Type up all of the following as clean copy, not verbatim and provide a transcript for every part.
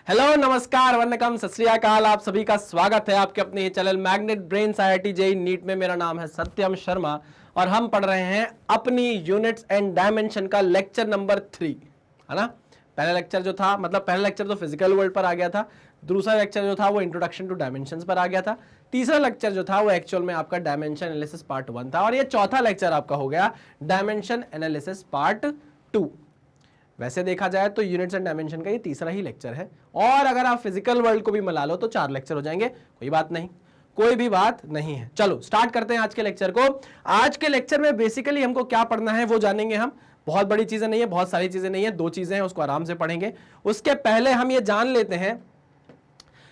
Hello, नमस्कार, वंदनकम, सत श्री अकाल। आप सभी का स्वागत है आपके अपने ही channel magnet brains IIT JEE NEET में। मेरा नाम है सत्यम शर्मा और हम पढ़ रहे हैं अपनी यूनिट्स एंड डायमेंशन का लेक्चर नंबर 3, है ना। पहला लेक्चर जो था, मतलब पहला लेक्चर तो फिजिकल वर्ल्ड पर आ गया था, दूसरा लेक्चर जो था वो इंट्रोडक्शन टू डायमेंशंस पर आ गया था, तीसरा लेक्चर जो था वो एक्चुअल में आपका डायमेंशन एनालिसिस पार्ट 1 था और ये चौथा लेक्चर आपका हो गया डायमेंशन एनालिसिस पार्ट 2। वैसे देखा जाए तो यूनिट्स एंड डायमेंशन का ये तीसरा ही लेक्चर है और अगर आप फिजिकल वर्ल्ड को भी मिला लो तो 4 लेक्चर हो जाएंगे। कोई बात नहीं, कोई भी बात नहीं है। चलो स्टार्ट करते हैं आज के लेक्चर को। आज के लेक्चर में बेसिकली हमको क्या पढ़ना है वो जानेंगे हम। बहुत बड़ी चीजें नहीं है, बहुत सारी चीजें नहीं है, 2 चीजें हैं, उसको आराम से पढ़ेंगे। उसके पहले हम ये जान लेते हैं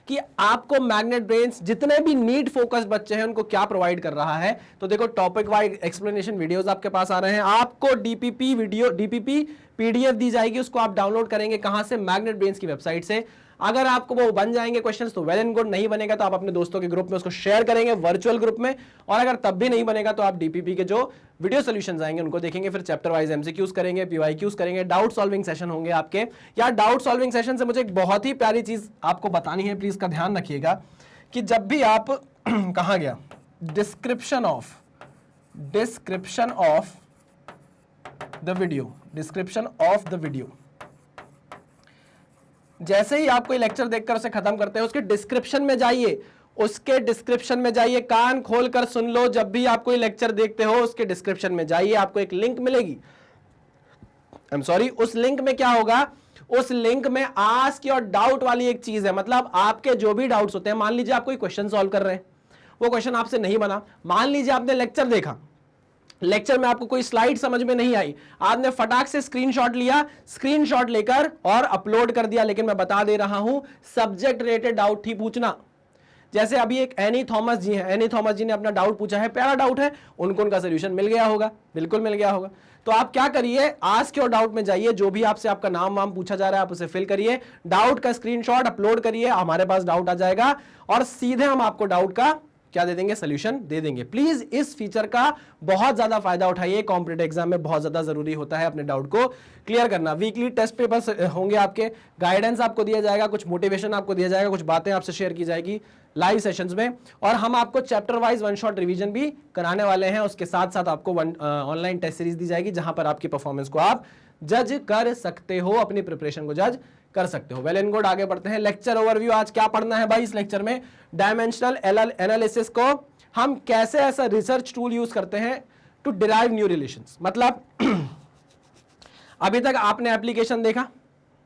कि आपको मैग्नेट ब्रेन्स जितने भी नीट फोकस्ड बच्चे हैं उनको क्या प्रोवाइड कर रहा है। तो देखो, टॉपिक वाइज एक्सप्लेनेशन वीडियोस आपके पास आ रहे हैं। आपको डीपीपी वीडियो, डीपीपी पीडीएफ दी जाएगी, उसको आप डाउनलोड करेंगे कहां से? मैग्नेट ब्रेन्स की वेबसाइट से। अगर आपको वो बन जाएंगे क्वेश्चंस तो वेल एंड गुड, नहीं बनेगा तो आप अपने दोस्तों के ग्रुप में उसको शेयर करेंगे, वर्चुअल ग्रुप में। और अगर तब भी नहीं बनेगा तो आप डीपीपी के जो वीडियो सॉल्यूशंस आएंगे उनको देखेंगे, फिर चैप्टर वाइज एमसीक्यूज करेंगे, पीवाईक्यूज करेंगे, डाउट सॉल्विंग सेशन होंगे आपके। यार, डाउट सॉल्विंग सेशन से मुझे एक बहुत ही प्यारी चीज आपको बतानी है, प्लीज का ध्यान रखिएगा कि जब भी आप कहां गया, डिस्क्रिप्शन ऑफ द वीडियो, जैसे ही आप कोई लेक्चर देखकर उसे खत्म करते हैं उसके डिस्क्रिप्शन में जाइए, कान खोलकर सुन लो। जब भी आप कोई लेक्चर देखते हो उसके डिस्क्रिप्शन में जाइए, आपको एक लिंक मिलेगी। उस लिंक में क्या होगा? उस लिंक में आस्क योर डाउट वाली एक चीज है। मतलब आपके जो भी डाउट्स होते हैं, मान लीजिए आप कोई क्वेश्चन सॉल्व कर रहे हैं, वो क्वेश्चन आपसे नहीं बना, मान लीजिए आपने लेक्चर देखा, लेक्चर में आपको कोई स्लाइड समझ में नहीं आई, आपने फटाक से स्क्रीनशॉट लिया, स्क्रीनशॉट लेकर और अपलोड कर दिया। लेकिन मैं बता दे रहा हूं, सब्जेक्ट रिलेटेड डाउट ही पूछना। जैसे अभी एक एनी थॉमस जी हैं, एनी थॉमस जी ने अपना डाउट पूछा है, प्यारा डाउट है, उनको उनका सोल्यूशन मिल गया होगा, बिल्कुल मिल गया होगा। तो आप क्या करिए, आस्क योर डाउट में जाइए, जो भी आपसे आपका नाम वाम पूछा जा रहा है आप उसे फिल करिए, डाउट का स्क्रीनशॉट अपलोड करिए, हमारे पास डाउट आ जाएगा और सीधे हम आपको डाउट का क्या दे देंगे? सोल्यूशन दे देंगे। प्लीज इस फीचर का बहुत ज्यादा फायदा उठाइए, कॉम्पिटिटिव एग्जाम में बहुत ज्यादा जरूरी होता है अपने डाउट को क्लियर करना। वीकली टेस्ट पेपर्स होंगे आपके, गाइडेंस आपको दिया जाएगा, कुछ मोटिवेशन आपको दिया जाएगा, कुछ बातें आपसे शेयर की जाएगी लाइव सेशंस में, और हम आपको चैप्टर वाइज 1 शॉट रिवीजन भी कराने वाले हैं। उसके साथ साथ आपको ऑनलाइन टेस्ट सीरीज दी जाएगी जहां पर आपकी परफॉर्मेंस को आप जज कर सकते हो, अपनी प्रिपरेशन को जज कर सकते हो। वेल एंड गुड, आगे बढ़ते हैं। लेक्चर ओवरव्यू आज क्या पढ़ना है भाई इस लेक्चर में? डायमेंशनल एनालिसिस को हम कैसे ऐसा रिसर्च टूल यूज करते हैं टू डिराइव न्यू रिलेशंस। मतलब अभी तक आपने एप्लीकेशन देखा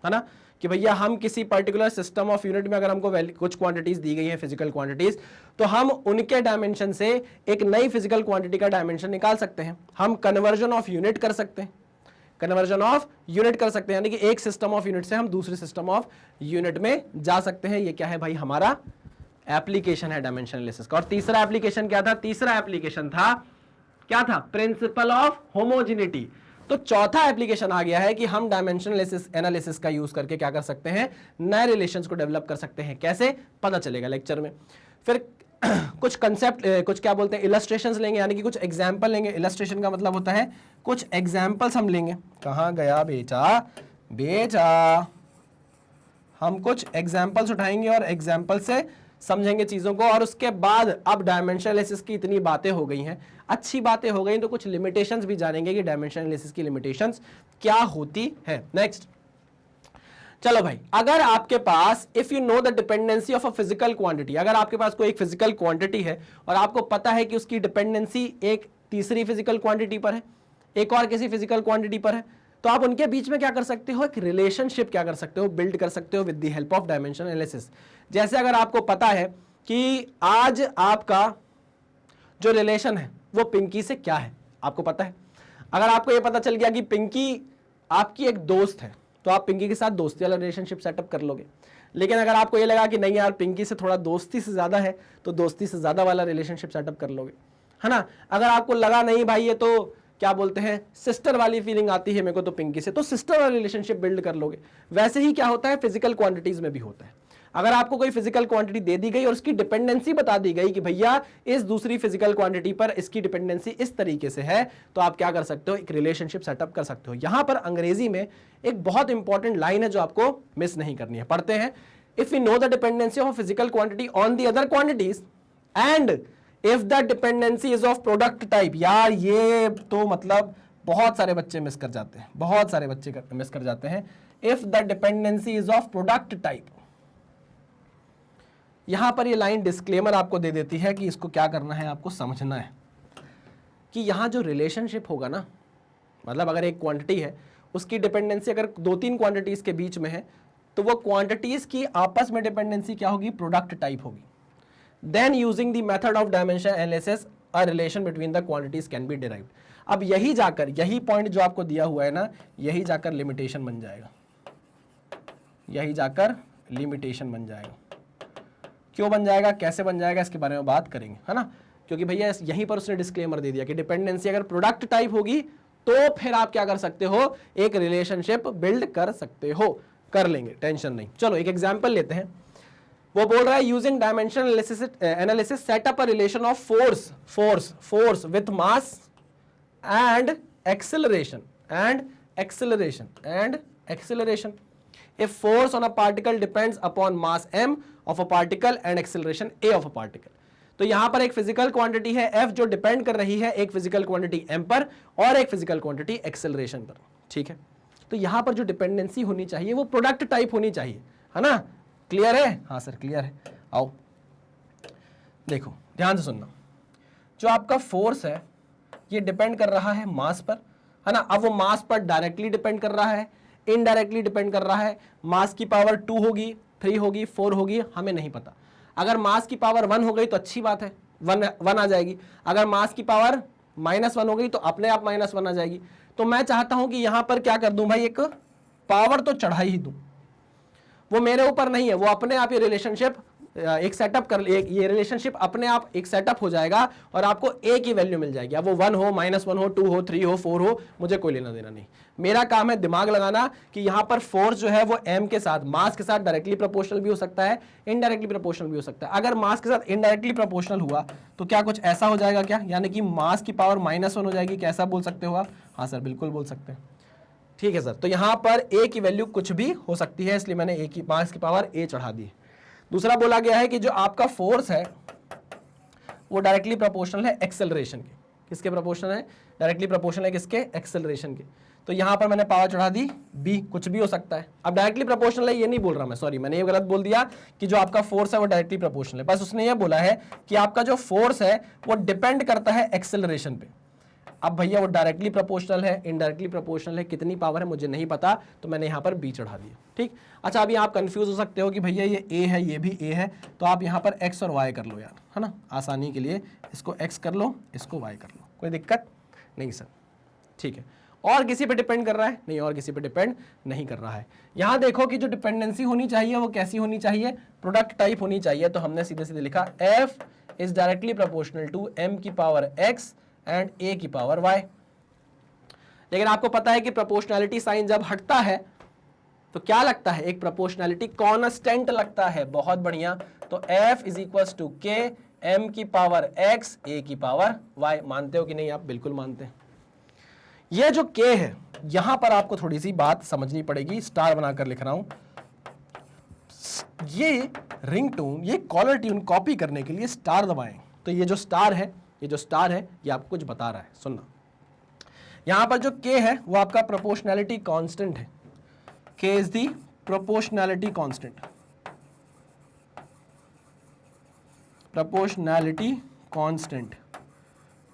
है ना कि भैया हम किसी पर्टिकुलर सिस्टम ऑफ यूनिट में अगर हमको कुछ क्वांटिटीज दी गई है, फिजिकल क्वांटिटीज, तो हम उनके डायमेंशन से एक नई फिजिकल क्वांटिटी का डायमेंशन निकाल सकते हैं। हम कन्वर्जन ऑफ यूनिट कर सकते हैं, यानी कि एक सिस्टम ऑफ यूनिट से हम दूसरे सिस्टम ऑफ यूनिट में जा सकते हैं। ये क्या है भाई? हमारा एप्लीकेशन है डायमेंशन एनालिसिस का। और तीसरा एप्लीकेशन क्या था? तीसरा एप्लीकेशन था, क्या था? Principle of homogeneity. तो चौथा एप्लीकेशन आ गया है कि हम डायमेंशन एनालिसिस का यूज करके क्या कर सकते हैं? नए रिलेशंस को डेवलप कर सकते हैं। कैसे? पता चलेगा लेक्चर में। फिर कुछ कंसेप्ट, कुछ क्या बोलते हैं, इलस्ट्रेशंस लेंगे, यानी कि कुछ एग्जाम्पल लेंगे। इलस्ट्रेशन का मतलब होता है कुछ एग्जाम्पल्स हम लेंगे। कहां गया बेटा? हम कुछ एग्जाम्पल्स उठाएंगे और एग्जाम्पल से समझेंगे चीजों को। और उसके बाद अब डायमेंशन एनालिसिस की इतनी बातें हो गई हैं, अच्छी बातें हो गई, तो कुछ लिमिटेशंस भी जानेंगे कि डायमेंशन एनालिसिस की लिमिटेशंस क्या होती है। नेक्स्ट, चलो भाई, अगर आपके पास if you know the dependency of a physical quantity, अगर आपके पास कोई एक फिजिकल क्वांटिटी है और आपको पता है कि उसकी डिपेंडेंसी एक तीसरी फिजिकल क्वांटिटी पर है, एक और किसी फिजिकल क्वांटिटी पर है, तो आप उनके बीच में क्या कर सकते हो? एक रिलेशनशिप क्या कर सकते हो? बिल्ड कर सकते हो with the help of dimension analysis. जैसे अगर आपको पता है कि आज आपका जो रिलेशन है वो पिंकी से क्या है, आपको पता है। अगर आपको यह पता चल गया कि पिंकी आपकी एक दोस्त है, तो आप पिंकी के साथ दोस्ती वाला रिलेशनशिप सेटअप कर लोगे। लेकिन अगर आपको ये लगा कि नहीं यार, पिंकी से थोड़ा दोस्ती से ज्यादा है, तो दोस्ती से ज्यादा वाला रिलेशनशिप सेटअप कर लोगे, है ना। अगर आपको लगा नहीं भाई ये तो क्या बोलते हैं, सिस्टर वाली फीलिंग आती है मेरे को तो पिंकी से, तो सिस्टर वाला रिलेशनशिप बिल्ड कर लोगे। वैसे ही क्या होता है, फिजिकल क्वांटिटीज में भी होता है। अगर आपको कोई फिजिकल क्वांटिटी दे दी गई और उसकी डिपेंडेंसी बता दी गई कि भैया इस दूसरी फिजिकल क्वांटिटी पर इसकी डिपेंडेंसी इस तरीके से है, तो आप क्या कर सकते हो, एक रिलेशनशिप सेटअप कर सकते हो। यहां पर अंग्रेजी में एक बहुत इंपॉर्टेंट लाइन है जो आपको मिस नहीं करनी है, पढ़ते हैं। if we know the dependency of a physical quantity on the other quantities and if the dependency is of product type। यार ये तो मतलब बहुत सारे बच्चे मिस कर जाते हैं, बहुत सारे बच्चे मिस कर जाते हैं। if the dependency is of product type, यहां पर ये लाइन डिस्क्लेमर आपको दे देती है कि इसको क्या करना है, आपको समझना है कि यहां जो रिलेशनशिप होगा ना, मतलब अगर एक क्वांटिटी है उसकी डिपेंडेंसी अगर 2-3 क्वांटिटीज के बीच में है तो वो क्वांटिटीज की आपस में डिपेंडेंसी क्या होगी, प्रोडक्ट टाइप होगी। Then using the method of dimension analysis a relation between the quantities can be derived. अब यही जाकर, यही पॉइंट जो आपको दिया हुआ है ना, यही जाकर लिमिटेशन बन जाएगा, यही जाकर लिमिटेशन बन जाएगा। क्यों बन जाएगा, कैसे बन जाएगा, इसके बारे में बात करेंगे, है ना। क्योंकि भैया यहीं पर उसने डिस्क्लेमर दे दिया कि डिपेंडेंसी अगर प्रोडक्ट टाइप होगी तो फिर आप क्या कर सकते हो, एक रिलेशनशिप बिल्ड कर सकते हो। कर लेंगे, टेंशन नहीं। चलो एक एग्जांपल लेते हैं। वो बोल रहा है using dimension analysis set up a relation of force with mass and acceleration if force on a particle depends upon mass m of a particle and acceleration a of a particle। तो यहां पर एक physical quantity है f जो depend कर रही है एक फिजिकल क्वांटिटी m पर और एक फिजिकल क्वांटिटी एक्सेलरेशन पर, ठीक है। तो यहां पर जो डिपेंडेंसी होनी चाहिए वो प्रोडक्ट टाइप होनी चाहिए, है ना। क्लियर है, हाँ सर क्लियर है। आओ देखो ध्यान से सुनना, जो आपका फोर्स है ये डिपेंड कर रहा है मास पर, है ना। अब वो मास पर डायरेक्टली डिपेंड कर रहा है, इनडायरेक्टली डिपेंड कर रहा है। मास की पावर 2 होगी, 3 होगी, 4 होगी, हमें नहीं पता। अगर मास की पावर 1 हो गई तो अच्छी बात है, 1 आ जाएगी। अगर मास की पावर -1 हो गई तो अपने आप -1 आ जाएगी। तो मैं चाहता हूं कि यहां पर क्या कर दूं भाई, एक पावर तो चढ़ा ही दूं। वो मेरे ऊपर नहीं है, वो अपने आप ये रिलेशनशिप एक सेटअप कर, ये रिलेशनशिप अपने आप एक सेटअप हो जाएगा और आपको एक ही वैल्यू मिल जाएगी। अब वो 1 हो, -1 हो, 2 हो, 3 हो, 4 हो, मुझे कोई लेना देना नहीं। मेरा काम है दिमाग लगाना कि यहां पर फोर्स जो है वो m के साथ, मास के साथ डायरेक्टली प्रोपोर्शनल भी हो सकता है, इनडायरेक्टली प्रोपोर्शनल भी हो सकता है। अगर मास के साथ इनडायरेक्टली प्रोपोर्शनल हुआ तो क्या कुछ ऐसा हो जाएगा क्या, यानी कि मास की पावर -1 हो जाएगी, कैसा बोल सकते हो आप? हाँ सर बिल्कुल बोल सकते हैं, ठीक है सर। तो यहां पर a की वैल्यू कुछ भी हो सकती है, इसलिए मैंने a की मास की पावर a चढ़ा दी। दूसरा बोला गया है कि जो आपका फोर्स है वो डायरेक्टली प्रोपोर्शनल है एक्सेलरेशन के। किसके प्रोपोर्शनल है? डायरेक्टली प्रोपोर्शनल है किसके? एक्सेलरेशन के। तो यहां पर मैंने पावर चढ़ा दी b, कुछ भी हो सकता है। अब डायरेक्टली प्रोपोर्शनल है ये नहीं बोल रहा मैं, सॉरी मैंने ये गलत बोल दिया कि जो आपका फोर्स है वो डायरेक्टली प्रोपोर्शनल है। बस उसने ये बोला है कि आपका जो फोर्स है वो डिपेंड करता है एक्सेलरेशन पे। अब भैया वो डायरेक्टली प्रोपोर्शनल है, इनडायरेक्टली प्रोपोर्शनल है, कितनी पावर है मुझे नहीं पता, तो मैंने यहाँ पर b चढ़ा दिया, ठीक। अच्छा अभी आप कंफ्यूज हो सकते हो कि भैया ये a है, ये भी a है, तो आप यहाँ पर x और y कर लो यार, है ना, आसानी के लिए इसको x कर लो, इसको y कर लो, कोई दिक्कत नहीं सर, ठीक है। और किसी पे डिपेंड कर रहा है? नहीं, और किसी पे डिपेंड नहीं कर रहा है। यहाँ देखो कि जो डिपेंडेंसी होनी चाहिए वो कैसी होनी चाहिए, प्रोडक्ट टाइप होनी चाहिए। तो हमने सीधे सीधे लिखा f is directly proportional to m की पावर x एंड a की पावर y। लेकिन आपको पता है कि प्रोपोर्शनैलिटी साइन जब हटता है तो क्या लगता है, एक प्रोपोर्शनैलिटी कांस्टेंट लगता है। बहुत बढ़िया, तो f is equals to k m की पावर x a की पावर y। मानते हो कि नहीं आप? बिल्कुल मानते हैं। ये जो k है यहां पर आपको थोड़ी सी बात समझनी पड़ेगी, स्टार बनाकर लिख रहा हूं। ये रिंगटोन, ये कॉलर ट्यून कॉपी करने के लिए स्टार दबाएं, तो ये जो स्टार है, ये जो स्टार है ये आपको कुछ बता रहा है। सुनना, यहां पर जो k है वो आपका प्रोपोर्शनैलिटी कांस्टेंट है। k is the proportionality constant, proportionality constant,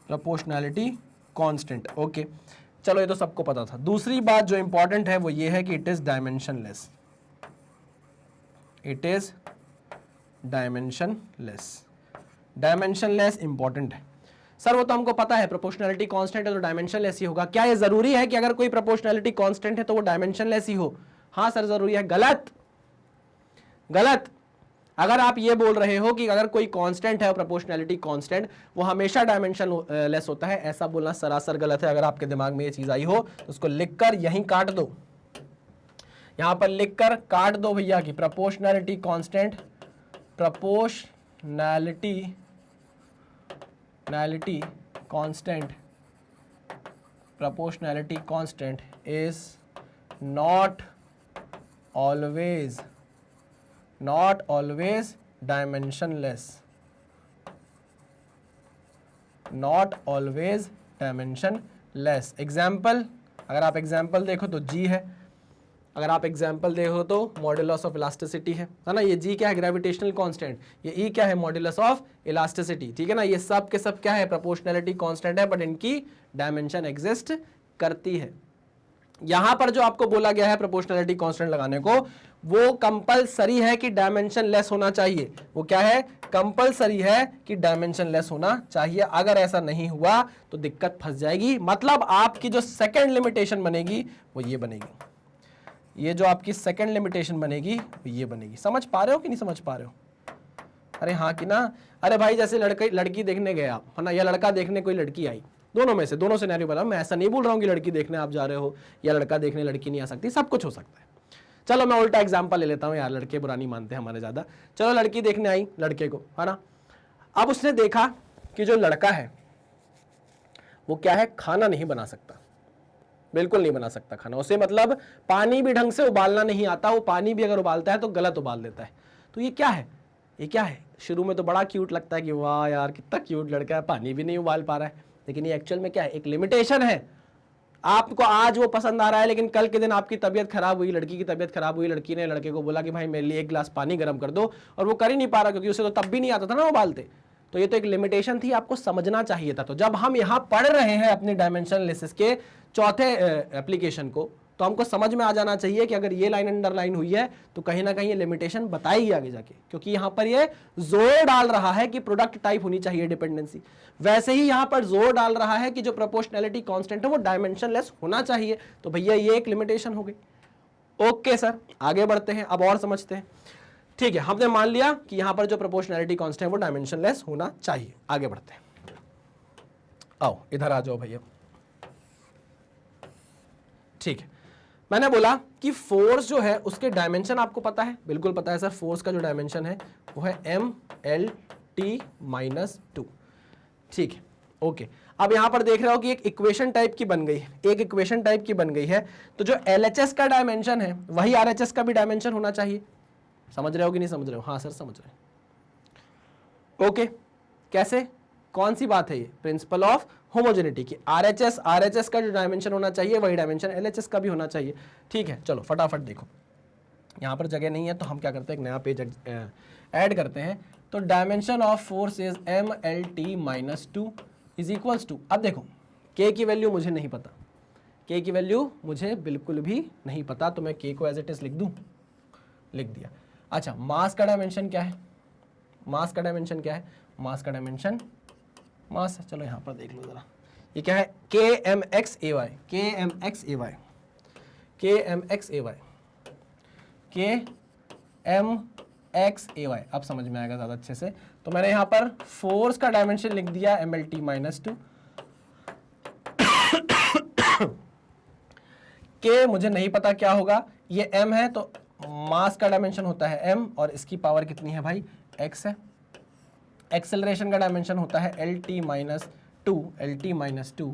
proportionality constant. Okay चलो ये तो सबको पता था। दूसरी बात जो इंपॉर्टेंट है वो ये है कि it is dimensionless, it is dimensionless. Dimensionless important है सर, वो तो हमको पता है, प्रोपोर्शनैलिटी कांस्टेंट है तो डायमेंशनलेस ही होगा। क्या ये जरूरी है कि अगर कोई प्रोपोर्शनैलिटी कांस्टेंट है तो वो डायमेंशनलेस ही हो? हाँ सर जरूरी है। गलत, गलत। अगर आप ये बोल रहे हो कि अगर कोई कांस्टेंट है प्रोपोर्शनैलिटी कांस्टेंट वो हमेशा डायमेंशन लेस होता है, ऐसा बोलना सरासर गलत है। अगर आपके दिमाग में ये चीज आई हो तो उसको लिखकर यहीं काट दो, यहां पर लिखकर काट दो भैया कि proportionality constant, proportionality constant, proportionality constant is not always not always dimensionless, not always dimensionless. Example, अगर आप एग्जाम्पल देखो तो जी है, अगर आप एग्जाम्पल देखो तो मॉड्यूलस ऑफ इलास्टिसिटी है ना, ये जी क्या है, ग्रेविटेशनल कांस्टेंट, ये ई क्या है, मॉड्यूलस ऑफ इलास्टिसिटी, ठीक है ना, ये सब के सब क्या है, प्रोपोर्शनैलिटी कांस्टेंट है, बट इनकी डायमेंशन एग्जिस्ट करती है। यहां पर जो आपको बोला गया है प्रोपोर्शनैलिटी कांस्टेंट लगाने को, वो कंपलसरी है कि डायमेंशन लेस होना चाहिए। वो क्या है, कंपलसरी है कि डायमेंशन लेस होना चाहिए। अगर ऐसा नहीं हुआ तो दिक्कत फंस जाएगी। मतलब आपकी जो सेकंड लिमिटेशन बनेगी वो ये बनेगी, ये जो आपकी सेकंड लिमिटेशन बनेगी वो ये बनेगी। समझ पा रहे हो कि नहीं समझ पा रहे हो? अरे हाँ कि ना। अरे भाई जैसे लड़की देखने गए आप, है ना, या लड़का देखने कोई लड़की आई, दोनों में से, दोनों सिनेरियो बता, मैं ऐसा नहीं बोल रहा हूँ कि लड़की देखने आप जा रहे हो या लड़का देखने लड़की नहीं आ सकती, सब कुछ हो सकता है। चलो मैं उल्टा एग्जांपल ले लेता हूँ यार, लड़के बुरा नहीं मानते हमारे ज़्यादा। चलो लड़की देखने आई लड़के को, है ना, अब उसने देखा कि जो लड़का है वो क्या है, खाना नहीं बना सकता, बिल्कुल नहीं बना सकता खाना। उसे मतलब पानी भी ढंग से उबालना नहीं आता, वो पानी भी अगर उबालता है तो गलत उबाल देता है। तो ये क्या है, ये क्या है? शुरू में तो बड़ा क्यूट लगता है कि वाह यार कितना क्यूट लड़का है, पानी भी नहीं उबाल पा रहा है, लेकिन ये एक्चुअल में क्या है, एक लिमिटेशन है। आपको आज वो पसंद आ रहा है, लेकिन कल के दिन आपकी तबीयत खराब हुई, लड़की की तबीयत खराब हुई, लड़की ने लड़के को बोला कि भाई मेरे लिए एक गिलास पानी गर्म कर दो, और वो कर ही नहीं पा रहा क्योंकि उसे तो तब भी नहीं आता था ना उबालते। तो ये तो एक लिमिटेशन थी, आपको समझना चाहिए था। तो जब हम यहाँ पढ़ रहे हैं अपने डायमेंशन एनालिसिस के चौथे एप्लीकेशन को, तो हमको समझ में आ जाना चाहिए कि अगर ये लाइन अंडरलाइन हुई है तो कहीं ना कहीं ये लिमिटेशन बताएगी आगे जाके, क्योंकि यहां पर ये जोर डाल रहा है कि प्रोडक्ट टाइप होनी चाहिए डिपेंडेंसी। वैसे ही यहां पर जोर डाल रहा है कि जो प्रोपोर्शनैलिटी कांस्टेंट है वो डायमेंशनलेस होना चाहिए। तो भैया ये एक लिमिटेशन हो गई। ओके सर, आगे बढ़ते हैं, अब और समझते हैं। ठीक है, हमने मान लिया कि यहां पर जो प्रोपोर्शनैलिटी कांस्टेंट है वो डायमेंशनलेस होना चाहिए। आगे बढ़ते हैं, आओ इधर आ जाओ भैया। ठीक है, मैंने बोला कि फोर्स जो है उसके डायमेंशन आपको पता है, बिल्कुल पता है सर। फोर्स का जो डायमेंशन है वो है MLT-2। ठीक है, ओके। अब यहां पर देख रहे हो कि एक इक्वेशन टाइप की बन गई है, एक इक्वेशन टाइप की बन गई है। तो जो LHS का डायमेंशन है वही RHS का भी डायमेंशन होना चाहिए। समझ रहे हो कि नहीं समझ रहे हो? हाँ सर समझ रहे हो। ओके, कैसे, कौन सी बात है ये? प्रिंसिपल ऑफ होमोजेनिटी की RHS का जो डायमेंशन होना चाहिए वही डायमेंशन LHS का भी होना चाहिए। ठीक है, चलो फटाफट देखो, यहाँ पर जगह नहीं है तो हम क्या करते हैं, एक नया पेज ऐड करते हैं। तो dimension of force is MLT-2 is equals to, अब देखो K की वैल्यू मुझे नहीं पता, K की वैल्यू मुझे बिल्कुल भी नहीं पता, तो मैं K को एज इट इज लिख दूँ, लिख दिया। अच्छा, मास का डायमेंशन क्या है, मास का डायमेंशन क्या है, मास का डायमेंशन मास, चलो यहाँ पर देख लो जरा, ये क्या है, KMXAY, KMXAY, KMXAY, KMXAY। अब समझ में आएगा ज़्यादा अच्छे से। तो मैंने यहाँ पर फोर्स का डायमेंशन लिख दिया MLT-2। K मुझे नहीं पता क्या होगा, ये M है तो मास का डायमेंशन होता है M, और इसकी पावर कितनी है भाई, X है। एक्सेलरेशन का डायमेंशन होता है LT-2,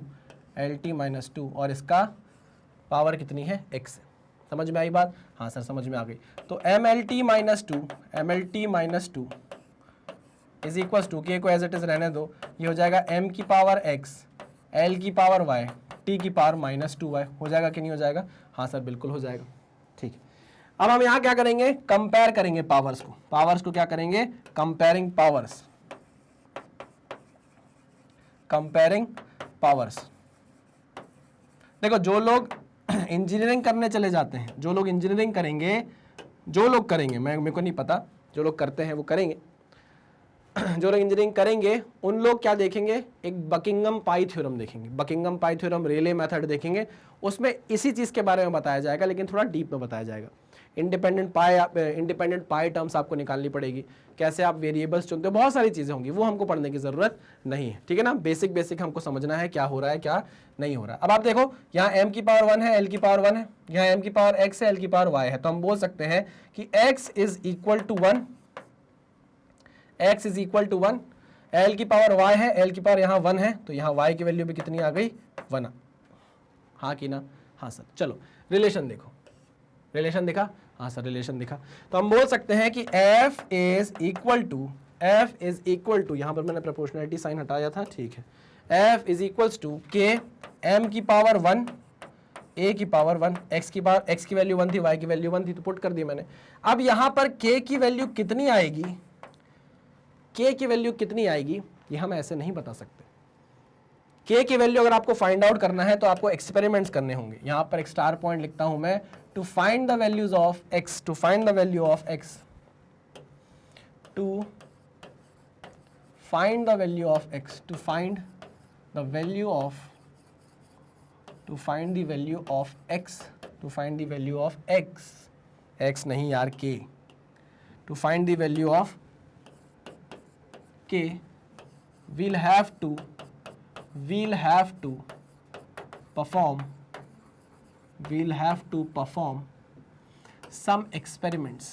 और इसका पावर कितनी है, x। समझ में आई बात? हाँ सर समझ में आ गई। तो MLT-2 is equal to, K को एज इट इज रहने दो, ये हो जाएगा M की पावर x, L की पावर y, T की पावर -2y। हो जाएगा कि नहीं हो जाएगा? हाँ सर बिल्कुल हो जाएगा। ठीक है, अब हम यहाँ क्या करेंगे, कंपेयर करेंगे पावर्स को। पावर्स को क्या करेंगे, कंपेयरिंग पावर्स, कंपेयरिंग पावर्स। देखो जो लोग इंजीनियरिंग करने चले जाते हैं, जो लोग इंजीनियरिंग करेंगे, जो लोग करेंगे, मेरे को नहीं पता, जो लोग करते हैं वो करेंगे, जो लोग इंजीनियरिंग करेंगे उन लोग क्या देखेंगे, एक बकिंगम पाई थ्योरम देखेंगे, बकिंगम पाई थ्योरम, रेले मेथड देखेंगे। उसमें इसी चीज़ के बारे में बताया जाएगा, लेकिन थोड़ा डीप में बताया जाएगा। इंडिपेंडेंट पाई टर्म्स आपको निकालनी पड़ेगी, कैसे आप वेरिएबल्स चुनते हो, बहुत सारी चीज़ें होंगी, वो हमको पढ़ने की ज़रूरत नहीं है। ठीक है ना, बेसिक हमको समझना है क्या हो रहा है क्या नहीं हो रहा है। अब आप देखो यहाँ m की पावर 1 है, L की पावर 1 है, यहाँ m की पावर x है, L की पावर y है। तो हम बोल सकते हैं कि x is equal to 1, x is equal to 1, L की पावर y है, L की पावर यहाँ 1 है, तो यहाँ y की वैल्यू भी कितनी आ गई, 1। हाँ कि ना? हाँ सर। चलो रिलेशन देखो, रिलेशन देखा? हाँ सर रिलेशन दिखा। तो हम बोल सकते हैं कि f इज इक्वल टू, यहां पर मैंने प्रोपोर्शनलिटी साइन हटाया था, ठीक है, f is equals to k m की पावर 1 a की पावर 1, x की वैल्यू 1 थी, y की वैल्यू 1 थी, तो पुट कर दी मैंने। अब यहां पर k की वैल्यू कितनी आएगी, k की वैल्यू कितनी आएगी ये हम ऐसे नहीं बता सकते। k की वैल्यू अगर आपको फाइंड आउट करना है तो आपको एक्सपेरिमेंट्स करने होंगे। यहां पर एक स्टार पॉइंट लिखता हूं मैं, to find the values of x, to find the value of x, to find the value of x, to find the value of, to find the value of x, to find the value of x नहीं यार k, to find the value of k we'll have to perform some experiments,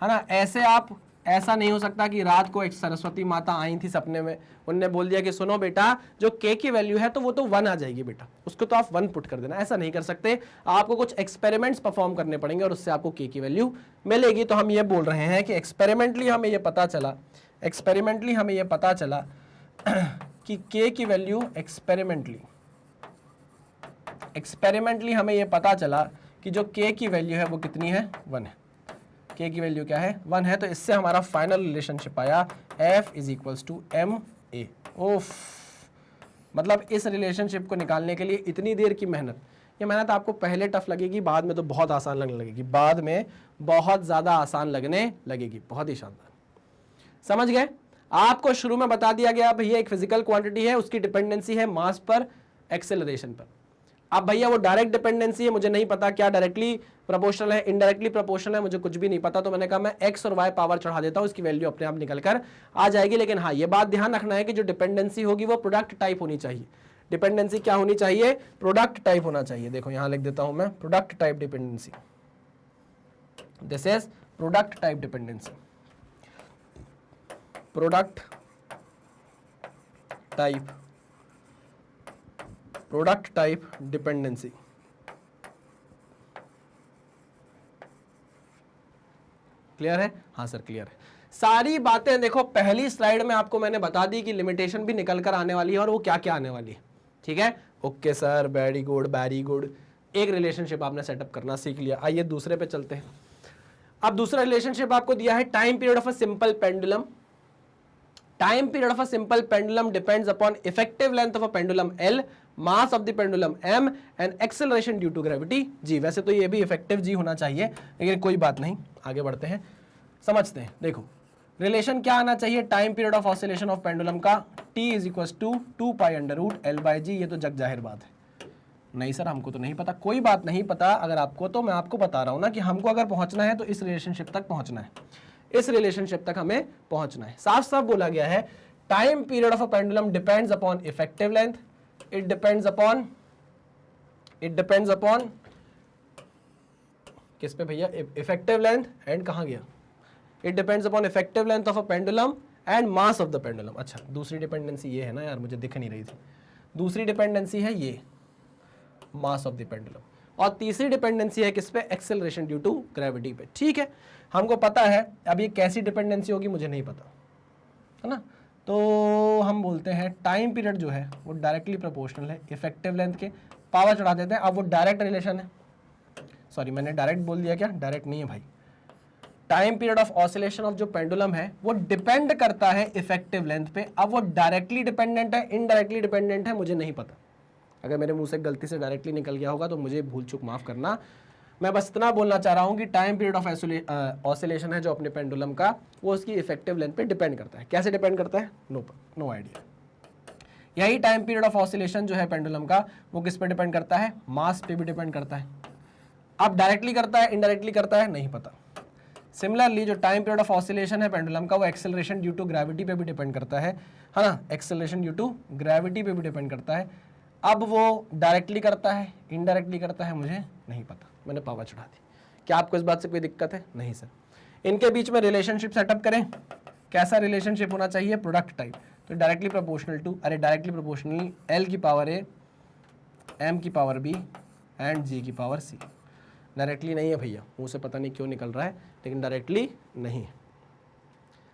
है ना। ऐसा नहीं हो सकता कि रात को एक सरस्वती माता आई थी सपने में, उनने बोल दिया कि सुनो बेटा जो k की वैल्यू है तो वो तो 1 आ जाएगी बेटा, उसको तो आप 1 पुट कर देना, ऐसा नहीं कर सकते। आपको कुछ एक्सपेरिमेंट्स परफॉर्म करने पड़ेंगे और उससे आपको k की वैल्यू मिलेगी। तो हम ये बोल रहे हैं कि एक्सपेरिमेंटली हमें ये पता चला कि k की वैल्यू एक्सपेरिमेंटली हमें ये पता चला कि जो k की वैल्यू है वो कितनी है, 1 है। k की वैल्यू क्या है, 1 है। तो इससे हमारा फाइनल रिलेशनशिप आया f is equals to M A. ओफ, मतलब इस रिलेशनशिप को निकालने के लिए इतनी देर की मेहनत, ये मेहनत आपको पहले टफ लगेगी, बाद में तो बहुत आसान लगने लगेगी, बाद में बहुत ज़्यादा आसान लगने लगेगी। बहुत ही शानदार, समझ गए। आपको शुरू में बता दिया गया भैया एक फिजिकल क्वांटिटी है, उसकी डिपेंडेंसी है मास पर, एक्सेलरेशन पर। अब भैया वो डायरेक्ट डिपेंडेंसी है, मुझे नहीं पता क्या डायरेक्टली प्रोपोर्शनल है, इनडायरेक्टली प्रोपोर्शनल है, मुझे कुछ भी नहीं पता। तो मैंने कहा मैं x और y पावर चढ़ा देता हूं, इसकी वैल्यू अपने आप निकल कर आ जाएगी। लेकिन हाँ ये बात ध्यान रखना है कि जो डिपेंडेंसी होगी वो प्रोडक्ट टाइप होनी चाहिए। डिपेंडेंसी क्या होनी चाहिए, प्रोडक्ट टाइप होना चाहिए। देखो यहां लिख देता हूं मैं, product type dependency, this is product type dependency, product type dependency. Clear है, हाँ सर क्लियर है। सारी बातें देखो पहली स्लाइड में आपको मैंने बता दी कि लिमिटेशन भी निकल कर आने वाली है और वो क्या क्या आने वाली है, ठीक है। Okay sir, very good. एक रिलेशनशिप आपने सेटअप करना सीख लिया। आइए दूसरे पे चलते हैं। अब दूसरा रिलेशनशिप आपको दिया है time period of a simple pendulum. Time period of a simple pendulum depends upon effective length of a pendulum L, mass of the pendulum m and acceleration due to gravity g। वैसे तो ये भी effective g होना चाहिए, लेकिन कोई बात नहीं, आगे बढ़ते हैं, समझते हैं। देखो रिलेशन क्या आना चाहिए time period of oscillation of pendulum का, t is equal to 2 pi under root L by G. ये तो जग जाहिर बात है। नहीं सर हमको तो नहीं पता, कोई बात नहीं पता अगर आपको, तो मैं आपको बता रहा हूं ना कि हमको अगर पहुंचना है तो इस रिलेशनशिप तक पहुंचना है, इस रिलेशनशिप तक हमें पहुंचना है। साफ साफ बोला गया है time period of a pendulum depends upon effective length, it depends upon किस पे भैया, इफेक्टिव लेंथ एंड कहां गया, it depends upon effective length of a pendulum and mass of the pendulum. अच्छा दूसरी डिपेंडेंसी ये है ना यार, मुझे दिख नहीं रही थी। दूसरी डिपेंडेंसी है ये मास ऑफ द पेंडुलम, और तीसरी डिपेंडेंसी है किस पे, एक्सेलरेशन ड्यू टू ग्रेविटी पे। ठीक है, हमको पता है। अब ये कैसी डिपेंडेंसी होगी मुझे नहीं पता, है ना। तो हम बोलते हैं टाइम पीरियड जो है वो डायरेक्टली प्रोपोर्शनल है इफेक्टिव लेंथ के, पावर चढ़ा देते हैं। अब वो डायरेक्ट रिलेशन है, सॉरी मैंने डायरेक्ट बोल दिया क्या, डायरेक्ट नहीं है भाई। Time period of oscillation of जो पेंडुलम है वो डिपेंड करता है इफेक्टिव लेंथ पे। अब वो डायरेक्टली डिपेंडेंट है, इनडायरेक्टली डिपेंडेंट है, मुझे नहीं पता। अगर मेरे मुंह से गलती से डायरेक्टली निकल गया होगा तो मुझे भूल चूक माफ करना। मैं बस इतना बोलना चाह रहा हूं कि टाइम पीरियड ऑफ ऑसिलेशन है जो अपने पेंडुलम का, वो उसकी इफेक्टिव लेंथ पे डिपेंड करता है। कैसे डिपेंड करता है, नो आइडिया। यही टाइम पीरियड ऑफ ऑसिलेशन जो है पेंडुलम का, वो किस पे डिपेंड करता है, मास पे भी डिपेंड करता है। अब डायरेक्टली करता है इनडायरेक्टली करता है नहीं पता। सिमिलरली जो टाइम पीरियड ऑफ ऑसिलेशन है पेंडुलम का, वो एक्सेलरेशन ड्यू टू ग्रेविटी पे भी डिपेंड करता है ना, एक्सेलरेशन ड्यू टू ग्रेविटी पे भी डिपेंड करता है। अब वो डायरेक्टली करता है इनडायरेक्टली करता है मुझे नहीं पता, मैंने पावर चढ़ा दी। क्या आपको इस बात से कोई दिक्कत है, नहीं सर। इनके बीच में रिलेशनशिप सेटअप करें, कैसा रिलेशनशिप होना चाहिए, प्रोडक्ट टाइप। तो directly proportional to, directly proportional L की पावर A, M की पावर B एंड जी की पावर सी। डायरेक्टली नहीं है भैया, मुंह से पता नहीं क्यों निकल रहा है, लेकिन डायरेक्टली नहीं है।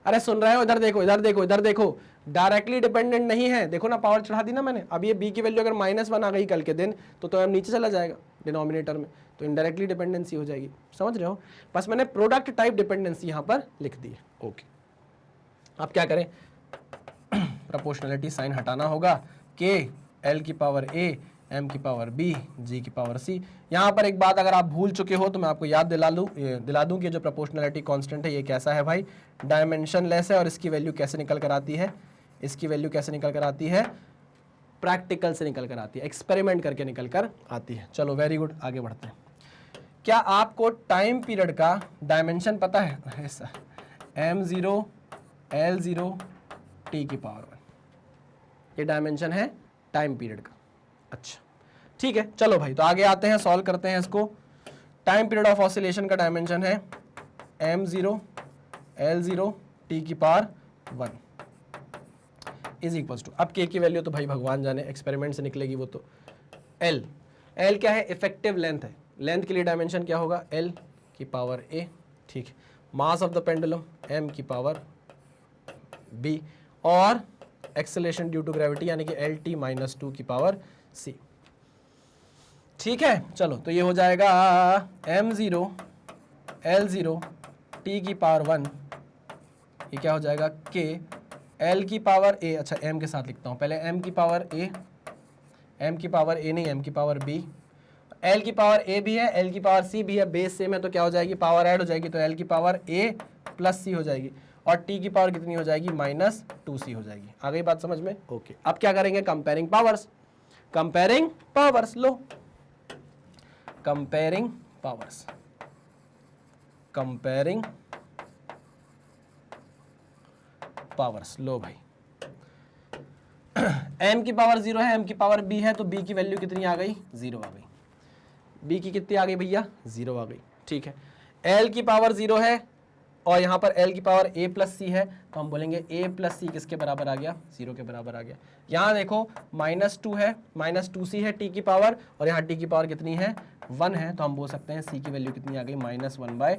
अरे सुन रहे हो, इधर देखो इधर देखो इधर देखो, डायरेक्टली डिपेंडेंट नहीं है। देखो ना, पावर चढ़ा दी ना मैंने। अब ये b की वैल्यू अगर -1 आ गई कल के दिन तो m नीचे चला जाएगा डिनोमिनेटर में, तो इनडायरेक्टली डिपेंडेंसी हो जाएगी। समझ रहे हो? बस मैंने प्रोडक्ट टाइप डिपेंडेंसी यहाँ पर लिख दी है। ओके, अब क्या करें, प्रोपोर्शनलिटी साइन हटाना होगा। के एल की पावर ए, एम की पावर बी, जी की पावर सी। यहाँ पर एक बात अगर आप भूल चुके हो तो मैं आपको याद दिला दूं कि जो प्रोपोर्शनलिटी कांस्टेंट है ये कैसा है भाई, डायमेंशनलेस है। और इसकी वैल्यू कैसे निकल कर आती है, इसकी वैल्यू कैसे निकल कर आती है, प्रैक्टिकल से निकल कर आती है, एक्सपेरिमेंट करके निकल कर आती है। चलो वेरी गुड, आगे बढ़ते हैं। क्या आपको टाइम पीरियड का डायमेंशन पता है? ऐसा m0 l0 t की पावर 1, ये डायमेंशन है टाइम पीरियड का। अच्छा ठीक है, चलो भाई, तो आगे आते हैं, सॉल्व करते हैं इसको। टाइम पीरियड ऑफ ऑसिलेशन का डायमेंशन है m0 l0 t की पावर 1 इज इक्वल्स टू, अब k की वैल्यू तो भाई भगवान जाने, एक्सपेरिमेंट से निकलेगी वो तो। l क्या है, इफेक्टिव लेंथ है। लेंथ के लिए डायमेंशन क्या होगा, l की पावर a। ठीक है, मास ऑफ द पेंडुलम m की पावर b, और एक्सेलरेशन ड्यू टू ग्रेविटी यानी कि LT - 2 की पावर c। ठीक है, चलो तो ये हो जाएगा m0 l0 t की पावर 1, ये क्या हो जाएगा, k l की पावर a। अच्छा m के साथ लिखता हूँ पहले, m की पावर a, m की पावर a नहीं, m की पावर b, l की पावर a भी है, l की पावर c भी है, बेस सेम है तो क्या हो जाएगी, पावर ऐड हो जाएगी, तो l की पावर a प्लस c हो जाएगी, और t की पावर कितनी हो जाएगी, -2c हो जाएगी। आ गई बात समझ में? ओके, अब क्या करेंगे, कंपेयरिंग पावर्स। कंपेयरिंग पावर्स, लो कंपेयरिंग पावर्स, कंपेयरिंग पावर्स, लो भाई। m की पावर 0 है, m की पावर b है, तो b की वैल्यू कितनी आ गई, 0 आ गई। b की कितनी आ गई भैया, 0 आ गई। ठीक है, l की पावर 0 है और यहाँ पर l की पावर a प्लस c है, तो हम बोलेंगे a प्लस c किसके बराबर आ गया, 0 के बराबर आ गया। यहाँ देखो -2 है, -2c है t की पावर, और यहाँ t की पावर कितनी है, 1 है, तो हम बोल सकते हैं c की वैल्यू कितनी आ गई, -1/2।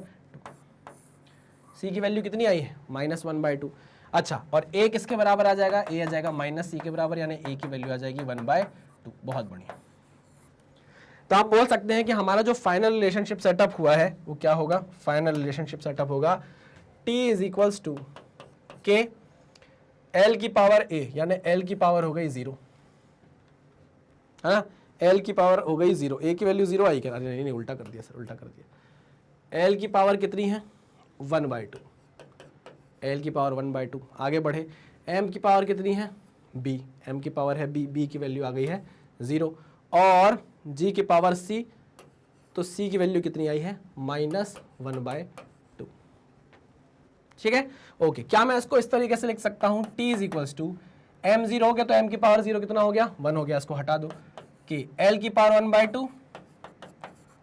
c की वैल्यू कितनी आई है, -1/2। अच्छा, और a किसके बराबर आ जाएगा, a आ जाएगा -c के बराबर, यानी a की वैल्यू आ जाएगी 1/2। बहुत बढ़िया। तो आप बोल सकते हैं कि हमारा जो फाइनल रिलेशनशिप सेटअप हुआ है वो क्या होगा, फाइनल रिलेशनशिप सेटअप होगा t इज इक्वल्स टू के l की पावर a, यानी l की पावर हो गई 0, है ना, l की पावर हो गई 0, a की वैल्यू 0 आई क्या, अरे नहीं उल्टा कर दिया सर, उल्टा कर दिया। l की पावर कितनी है, 1/2, l की पावर 1/2। आगे बढ़े, m की पावर कितनी है, b, m की पावर है b, b की वैल्यू आ गई है 0, और g की पावर c, तो c की वैल्यू कितनी आई है, -1/2। ठीक है, ओके। क्या मैं इसको इस तरीके से लिख सकता हूं, t is equals to m0 हो गया, तो m की पावर 0 कितना हो गया, 1 हो गया, इसको हटा दो, कि l की पावर 1/2,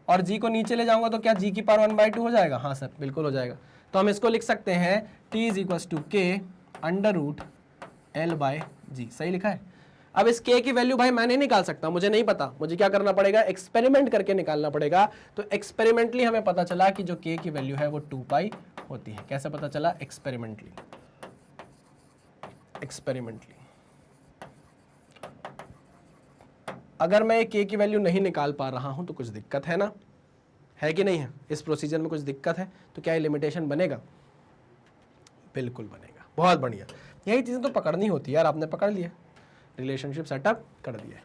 और g को नीचे ले जाऊंगा तो क्या g की पावर 1/2 हो जाएगा, हाँ सर बिल्कुल हो जाएगा। तो हम इसको लिख सकते हैं t इज इक्वल्स टू के √L/g, सही लिखा है। अब इस k की वैल्यू भाई मैं नहीं निकाल सकता, मुझे नहीं पता, मुझे क्या करना पड़ेगा, एक्सपेरिमेंट करके निकालना पड़ेगा। तो एक्सपेरिमेंटली हमें पता चला कि जो k की वैल्यू है वो 2π होती है। कैसे पता चला, एक्सपेरिमेंटली, एक्सपेरिमेंटली। अगर मैं k की वैल्यू नहीं निकाल पा रहा हूं तो कुछ दिक्कत है ना, है कि नहीं है, इस प्रोसीजर में कुछ दिक्कत है, तो क्या ये लिमिटेशन बनेगा, बिल्कुल बनेगा। बहुत बढ़िया, यही चीजें तो पकड़नी होती है यार, आपने पकड़ लिया, रिलेशनशिप सेटअप कर दिया।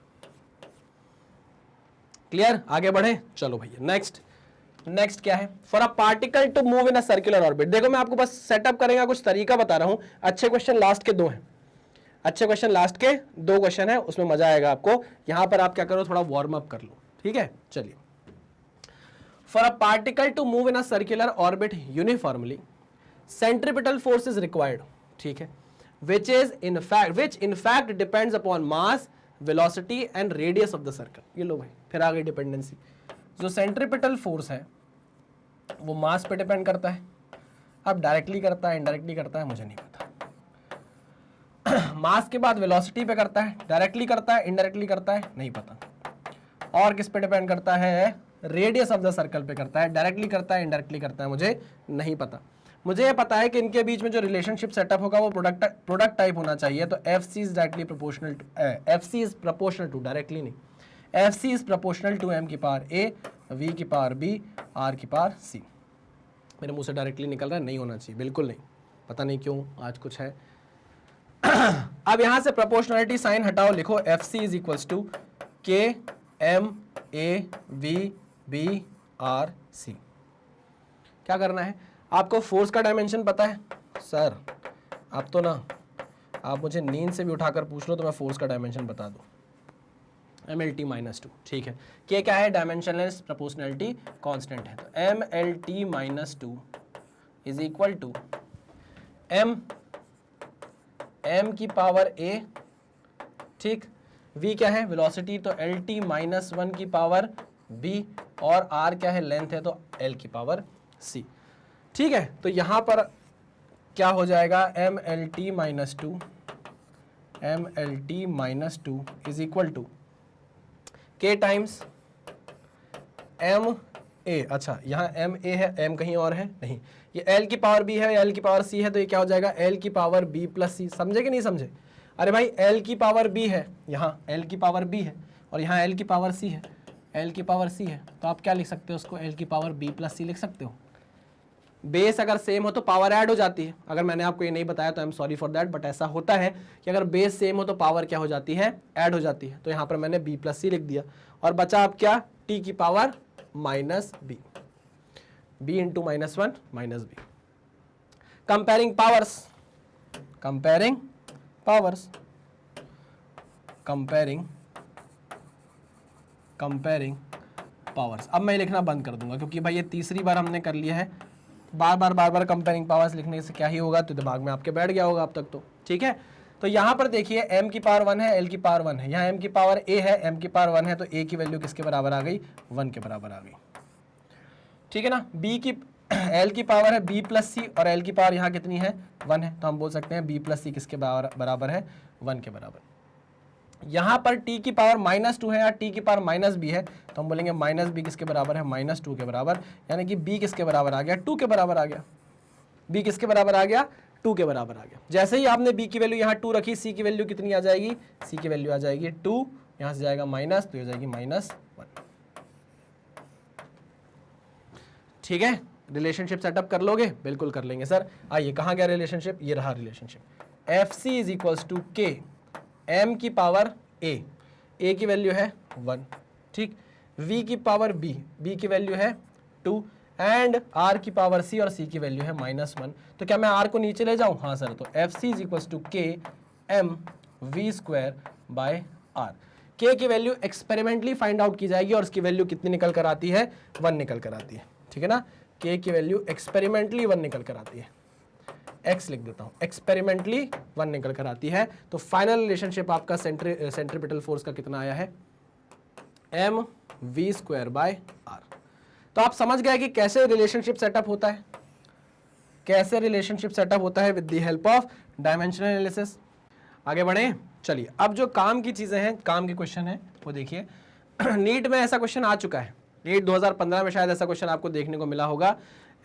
क्लियर, आगे बढ़े, चलो भैया नेक्स्ट। नेक्स्ट क्या है, for a particle to move in a circular orbit. देखो मैं आपको बस सेटअप करेगा कुछ तरीका बता रहा हूं। अच्छे क्वेश्चन लास्ट के 2 हैं, अच्छे क्वेश्चन लास्ट के 2 क्वेश्चन है, उसमें मजा आएगा आपको। यहां पर आप क्या करो, थोड़ा वार्म अप कर लो, ठीक है। चलिए, for a particle to move in a circular orbit uniformly centripetal force is required, ठीक है, which in fact depends upon mass, velocity and radius of the circle। ये लो भाई, फिर आ गई डिपेंडेंसी। जो सेंट्रीपिटल फोर्स है वो मास पे डिपेंड करता है, अब डायरेक्टली करता है इनडायरेक्टली करता है मुझे नहीं पता। मास के बाद वेलोसिटी पे करता है, डायरेक्टली करता है इनडायरेक्टली करता है नहीं पता, और किस पे डिपेंड करता है, रेडियस ऑफ द सर्कल पे करता है। डायरेक्टली करता है, इनडायरेक्टली करता है, मुझे नहीं पता। मुझे ये पता है कि इनके बीच में जो रिलेशनशिप सेटअप होगा वो प्रोडक्ट टाइप होना चाहिए। तो F C is directly proportional to, F C is proportional to, directly नहीं, F C is proportional to M की पावर ए, वी की पावर बी, आर की पावर सी। मेरे मुंह से डायरेक्टली निकल रहा है, नहीं होना चाहिए, बिल्कुल नहीं, पता नहीं क्यों आज कुछ है। अब यहां से प्रोपोर्शनलिटी साइन हटाओ, लिखो F C is equals to K M A V B R C. क्या करना है आपको, फोर्स का डायमेंशन पता है सर? अब तो ना आप मुझे नींद से भी उठाकर पूछ लो तो मैं फोर्स का डायमेंशन बता दूं, M L T minus two, ठीक है। के क्या है, डायमेंशनलेस प्रोपोर्शनलिटी कांस्टेंट है, तो M L T minus two is equal to M की पावर ए, ठीक, v क्या है वेलोसिटी, तो एल टी माइनस वन की पावर b, और r क्या है लेंथ है, तो l की पावर c, ठीक है। तो यहां पर क्या हो जाएगा, M L T minus two is equal to K times M A. अच्छा यहाँ एम ए है, एम कहीं और है नहीं, ये एल की पावर बी है, एल की पावर सी है, तो ये क्या हो जाएगा एल की पावर बी प्लस सी। समझे कि नहीं समझे? अरे भाई एल की पावर बी है, यहाँ एल की पावर बी है, और यहाँ एल की पावर सी है, एल की पावर सी है, तो आप क्या लिख सकते हो उसको, एल की पावर बी प्लस सी लिख सकते हो। बेस अगर सेम हो तो पावर ऐड हो जाती है। अगर मैंने आपको ये नहीं बताया तो I am sorry for that, but ऐसा होता है कि अगर बेस सेम हो तो पावर क्या हो जाती है, ऐड हो जाती है। तो यहाँ पर मैंने बी प्लस सी लिख दिया, और बचा अब क्या, टी की power minus B, B into minus one minus B. Comparing powers, comparing powers, comparing powers. अब मैं लिखना बंद कर दूंगा क्योंकि भाई ये तीसरी बार हमने कर लिया है, बार बार कंपेयरिंग पावर्स लिखने से क्या ही होगा, तो दिमाग में आपके बैठ गया होगा अब तक तो, ठीक है। तो यहाँ पर देखिए m की पावर 1 है, l की पावर 1 है, यहाँ m की पावर a है, m की पावर 1 है, तो a की वैल्यू किसके बराबर आ गई, 1 के बराबर आ गई, ठीक है ना। b की l की पावर है b प्लस सी, और l की पावर यहाँ कितनी है 1 है, तो हम बोल सकते हैं b प्लस सी किसके बराबर है, 1 के बराबर। यहाँ पर t की पावर -2 है या t की पावर -b है, तो हम बोलेंगे -b किसके बराबर है, -2 के बराबर, यानी कि b किसके बराबर आ गया, 2 के बराबर आ गया। b किसके बराबर आ गया, 2 के बराबर आ गया। जैसे ही आपने b की वैल्यू यहाँ 2 रखी, c की वैल्यू कितनी आ जाएगी, c की वैल्यू आ जाएगी 2, यहाँ से जाएगा माइनस, तो हो जाएगी -1, ठीक है। रिलेशनशिप सेटअप कर लोगे, बिल्कुल कर लेंगे सर। आइए कहाँ गया रिलेशनशिप, ये रहा relationship, F C is equals to K m की पावर a, a की वैल्यू है 1, ठीक, v की पावर b, b की वैल्यू है 2, एंड r की पावर c, और c की वैल्यू है -1। तो क्या मैं r को नीचे ले जाऊं, हाँ सर, तो F C is equals to K M V square by R. k की वैल्यू एक्सपेरिमेंटली फाइंड आउट की जाएगी, और उसकी वैल्यू कितनी निकल कर आती है, 1 निकल कर आती है, ठीक है ना। k की वैल्यू एक्सपेरिमेंटली 1 निकल कर आती है, x लिख देता हूं, एक्सपेरिमेंटली 1 निकल कर आती है। तो फाइनल रिलेशनशिप आपका सेंट्रीपिटल फोर्स का कितना आया है, M V square by R. तो आप समझ गए कि कैसे रिलेशनशिप सेटअप होता है, कैसे रिलेशनशिप सेटअप होता है with the help of dimensional analysis. आगे बढ़े, चलिए अब जो काम की चीजें हैं, काम के क्वेश्चन है वो देखिए। नीट में ऐसा क्वेश्चन आ चुका है, नीट 2015 में शायद ऐसा क्वेश्चन आपको देखने को मिला होगा।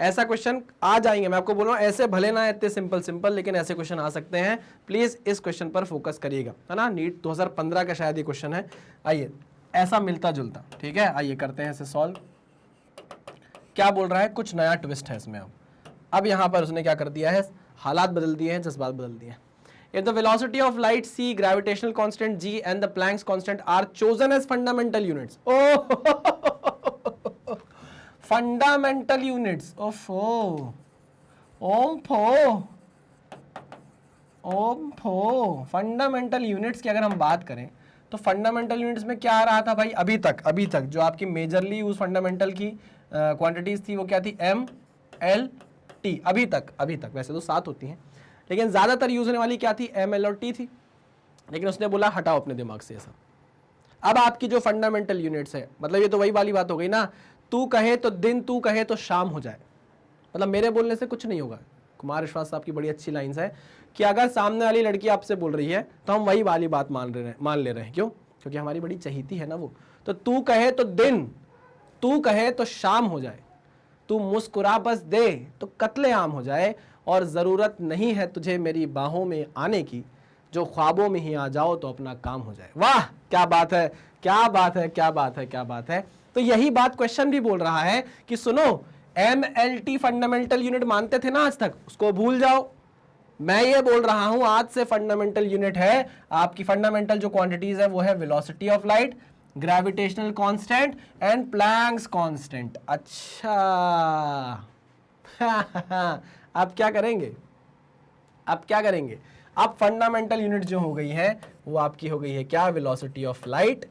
ऐसा क्वेश्चन आ जाएंगे, मैं आपको बोल रहा हूँ, ऐसे भले ना इतने सिंपल लेकिन ऐसे क्वेश्चन आ सकते हैं। प्लीज इस क्वेश्चन पर फोकस करिएगा, है ना। नीट 2015 का शायद ये क्वेश्चन है। आइए, ऐसा मिलता जुलता, ठीक है, आइए करते हैं इसे सॉल्व। क्या बोल रहा है, कुछ नया ट्विस्ट है इसमें। अब यहाँ पर उसने क्या कर दिया है, हालात बदल दिए हैं, जज्बात बदल दिए हैं। If the velocity of light c, gravitational constant g and the Planck's constant are chosen as fundamental units. Oh, fundamental units. Oh, fundamental units की अगर हम बात करें तो फंडामेंटल यूनिट्स में क्या आ रहा था भाई, अभी तक जो आपकी मेजरली यूज फंडामेंटल की क्वांटिटीज थी वो क्या थी, एम एल टी। अभी तक वैसे तो 7 होती हैं, लेकिन ज्यादातर यूज होने वाली क्या थी, एम एल और टी थी। लेकिन उसने बोला हटाओ अपने दिमाग से ऐसा। अब आपकी जो फंडामेंटल यूनिट्स है, मतलब ये तो वही वाली बात हो गई ना, तू कहे तो दिन, तू कहे तो शाम हो जाए, मतलब मेरे बोलने से कुछ नहीं होगा। कुमार विश्वास साहब की बड़ी अच्छी लाइन्स है कि अगर सामने वाली लड़की आपसे बोल रही है तो हम वही वाली बात मान ले रहे हैं। क्यों? क्योंकि हमारी बड़ी चहीती है ना वो, तो तू कहे तो दिन, तू कहे तो शाम हो जाए, तू मुस्कुरा बस दे तो कत्ले आम हो जाए, और ज़रूरत नहीं है तुझे मेरी बाहों में आने की, जो ख्वाबों में ही आ जाओ तो अपना काम हो जाए। वाह क्या बात है, क्या बात है, क्या बात है, क्या बात है। तो यही बात क्वेश्चन भी बोल रहा है कि सुनो, MLT फंडामेंटल यूनिट मानते थे ना आज तक, उसको भूल जाओ। मैं ये बोल रहा हूं आज से फंडामेंटल यूनिट है आपकी, फंडामेंटल जो क्वांटिटीज है वो है velocity of light, gravitational constant and Planck's constant. अच्छा अब क्या करेंगे, अब क्या करेंगे, अब फंडामेंटल यूनिट जो हो गई है वो आपकी हो गई है क्या, velocity of light,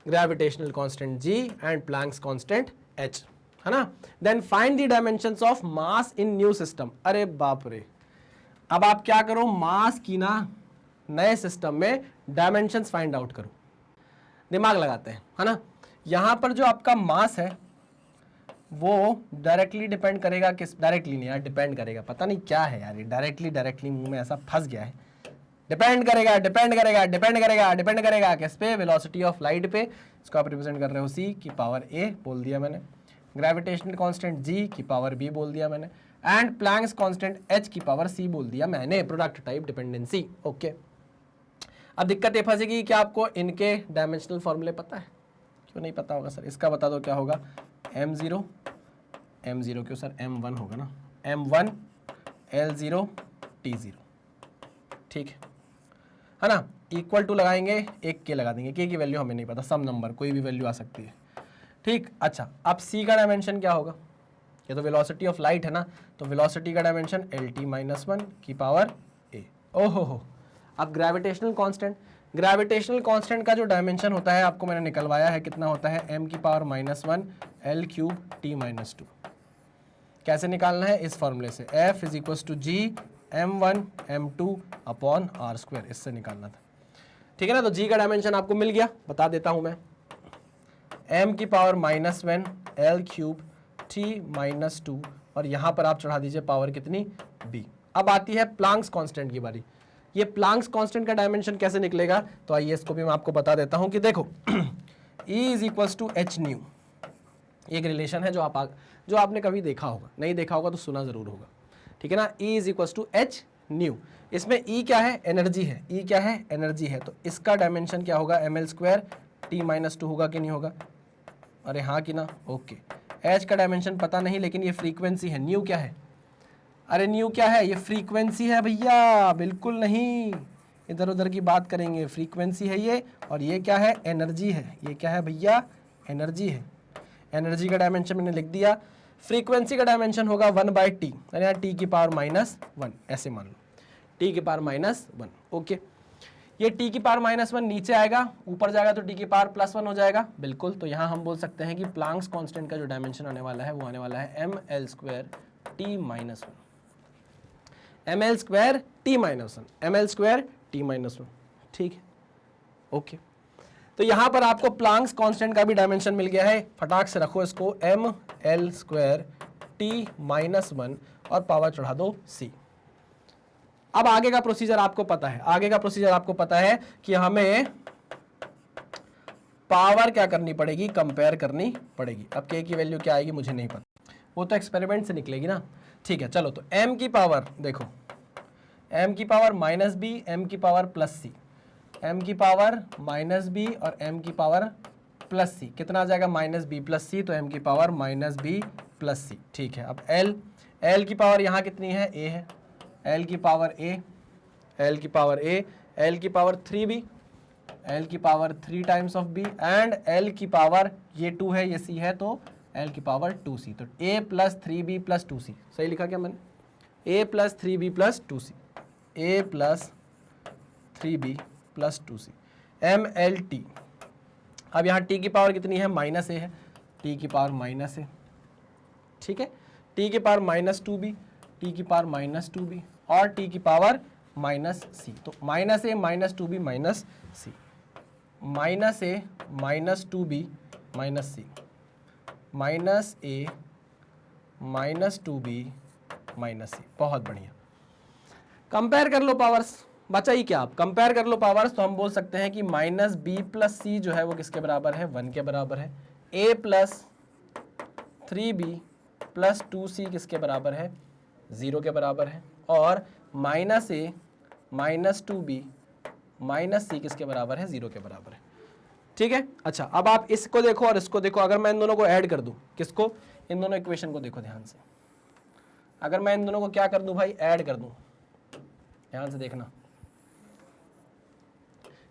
gravitational constant g and Planck's constant h, है ना। Then find the dimensions of mass in new system. अरे बाप रे, अब आप क्या करो, मास की ना नए सिस्टम में डायमेंशंस फाइंड आउट करो, दिमाग लगाते हैं, है ना। यहां पर जो आपका मास है वो डायरेक्टली डिपेंड करेगा किस, डायरेक्टली नहीं यार, डिपेंड करेगा, पता नहीं क्या है यार, डायरेक्टली डायरेक्टली मुंह में ऐसा फंस गया है। डिपेंड करेगा, डिपेंड करेगा, डिपेंड करेगा, डिपेंड करेगा किस पे, वेलोसिटी ऑफ लाइट पे। इसको आप रिप्रेजेंट कर रहे हो c की पावर a बोल दिया मैंने, ग्रेविटेशनल कांस्टेंट g की पावर b बोल दिया मैंने, एंड प्लैंक्स कांस्टेंट h की पावर c बोल दिया मैंने, प्रोडक्ट टाइप डिपेंडेंसी। ओके, अब दिक्कत ये फंसेगी कि आपको इनके डायमेंशनल फॉर्मूले पता है, क्यों नहीं पता होगा सर, इसका बता दो क्या होगा, m0 क्यों सर, m1 होगा ना, m1 L0 T0, ठीक है ना। इक्वल टू लगाएंगे, एक के लगा देंगे, के की वैल्यू हमें नहीं पता, सम नंबर कोई भी वैल्यू आ सकती है, ठीक। अच्छा, अब c का डायमेंशन क्या होगा, ये तो वेलोसिटी ऑफ लाइट है ना, तो वेलोसिटी का डायमेंशन LT-1 की पावर a। ओहो हो, अब ग्रेविटेशनल कांस्टेंट, ग्रेविटेशनल कांस्टेंट का जो डायमेंशन होता है आपको मैंने निकलवाया है, कितना होता है, m की पावर -1 L³ T-2। कैसे निकालना है, इस फॉर्मूले से, F = G m1 m2 upon r², इससे निकालना था, ठीक है ना। तो g का डायमेंशन आपको मिल गया, बता देता हूं मैं, m की पावर -1 L³ T-2, और यहां पर आप चढ़ा दीजिए पावर कितनी, b। अब आती है प्लैंक्स कांस्टेंट की बारी। ये प्लैंक्स कांस्टेंट का डायमेंशन कैसे निकलेगा, तो आइए इसको भी मैं आपको बता देता हूं कि देखो E = h/ν, एक रिलेशन है जो आपने कभी देखा होगा, नहीं देखा होगा तो सुना जरूर होगा, ठीक है ना। E = h/ν, इसमें E क्या है, एनर्जी है, E क्या है, एनर्जी है, तो इसका डायमेंशन क्या होगा, ml² T-2 होगा कि नहीं होगा, अरे हाँ कि ना, ओके। H का डायमेंशन पता नहीं, लेकिन ये फ्रीक्वेंसी है, न्यू क्या है, अरे न्यू क्या है, ये फ्रीक्वेंसी है भैया, बिल्कुल नहीं इधर उधर की बात करेंगे, फ्रीक्वेंसी है ये, और ये क्या है, एनर्जी है, ये क्या है भैया, एनर्जी है। एनर्जी का डायमेंशन मैंने लिख दिया, फ्रीक्वेंसी का डायमेंशन होगा 1/t, यानी t की पावर -1, ऐसे मान लो, t की पावर -1, ओके। ये t की पावर -1 नीचे आएगा, ऊपर जाएगा तो t की पावर +1 हो जाएगा, बिल्कुल। तो यहाँ हम बोल सकते हैं कि प्लैंक्स कांस्टेंट का जो डायमेंशन आने वाला है वो आने वाला है ml² T-1, ml² T-1, ठीक है, ओके। तो यहां पर आपको प्लैंक्स कांस्टेंट का भी डायमेंशन मिल गया है, फटाक से रखो इसको, ml² T-1 और पावर चढ़ा दो c। अब आगे का प्रोसीजर आपको पता है, आगे का प्रोसीजर आपको पता है कि हमें पावर क्या करनी पड़ेगी, कंपेयर करनी पड़ेगी। अब k की वैल्यू क्या आएगी मुझे नहीं पता, वो तो एक्सपेरिमेंट से निकलेगी ना, ठीक है। चलो, तो m की पावर देखो, m की पावर -b, m की पावर +c, m की पावर -b और m की पावर +c, कितना आ जाएगा, -b + c, तो m की पावर -b + c, ठीक है। अब l की पावर यहाँ कितनी है, a है, l की पावर a, l की पावर a, l की पावर 3b, l की power 3 times of b, and l की पावर, ये 2 है ये c है, तो l की पावर 2c, तो a + 3b + 2c, सही लिखा क्या मैंने, a + 3b + 2c, a + 3b + 2c, mlt। अब यहाँ t की पावर कितनी है, -a है, t की पावर -a, ठीक है, t की पावर -2b, t की पावर -2b और t की पावर -c, तो -a -2b -c, -a -2b -c, -a -2b -c, बहुत बढ़िया। कंपेयर कर लो पावर्स, बचा ही क्या, आप कंपेयर कर लो पावर्स, तो हम बोल सकते हैं कि माइनस बी प्लस सी जो है वो किसके बराबर है, 1 के बराबर है। ए प्लस 3b प्लस 2c किसके बराबर है, 0 के बराबर है। और माइनस ए माइनस 2b माइनस सी किसके बराबर है, 0 के बराबर है। ठीक है, अच्छा अब आप इसको देखो और इसको देखो, अगर मैं इन दोनों को ऐड कर दूं, किसको, इन दोनों इक्वेशन को देखो ध्यान से, अगर मैं इन दोनों को क्या कर दूं भाई, ऐड कर दूं, ध्यान से देखना,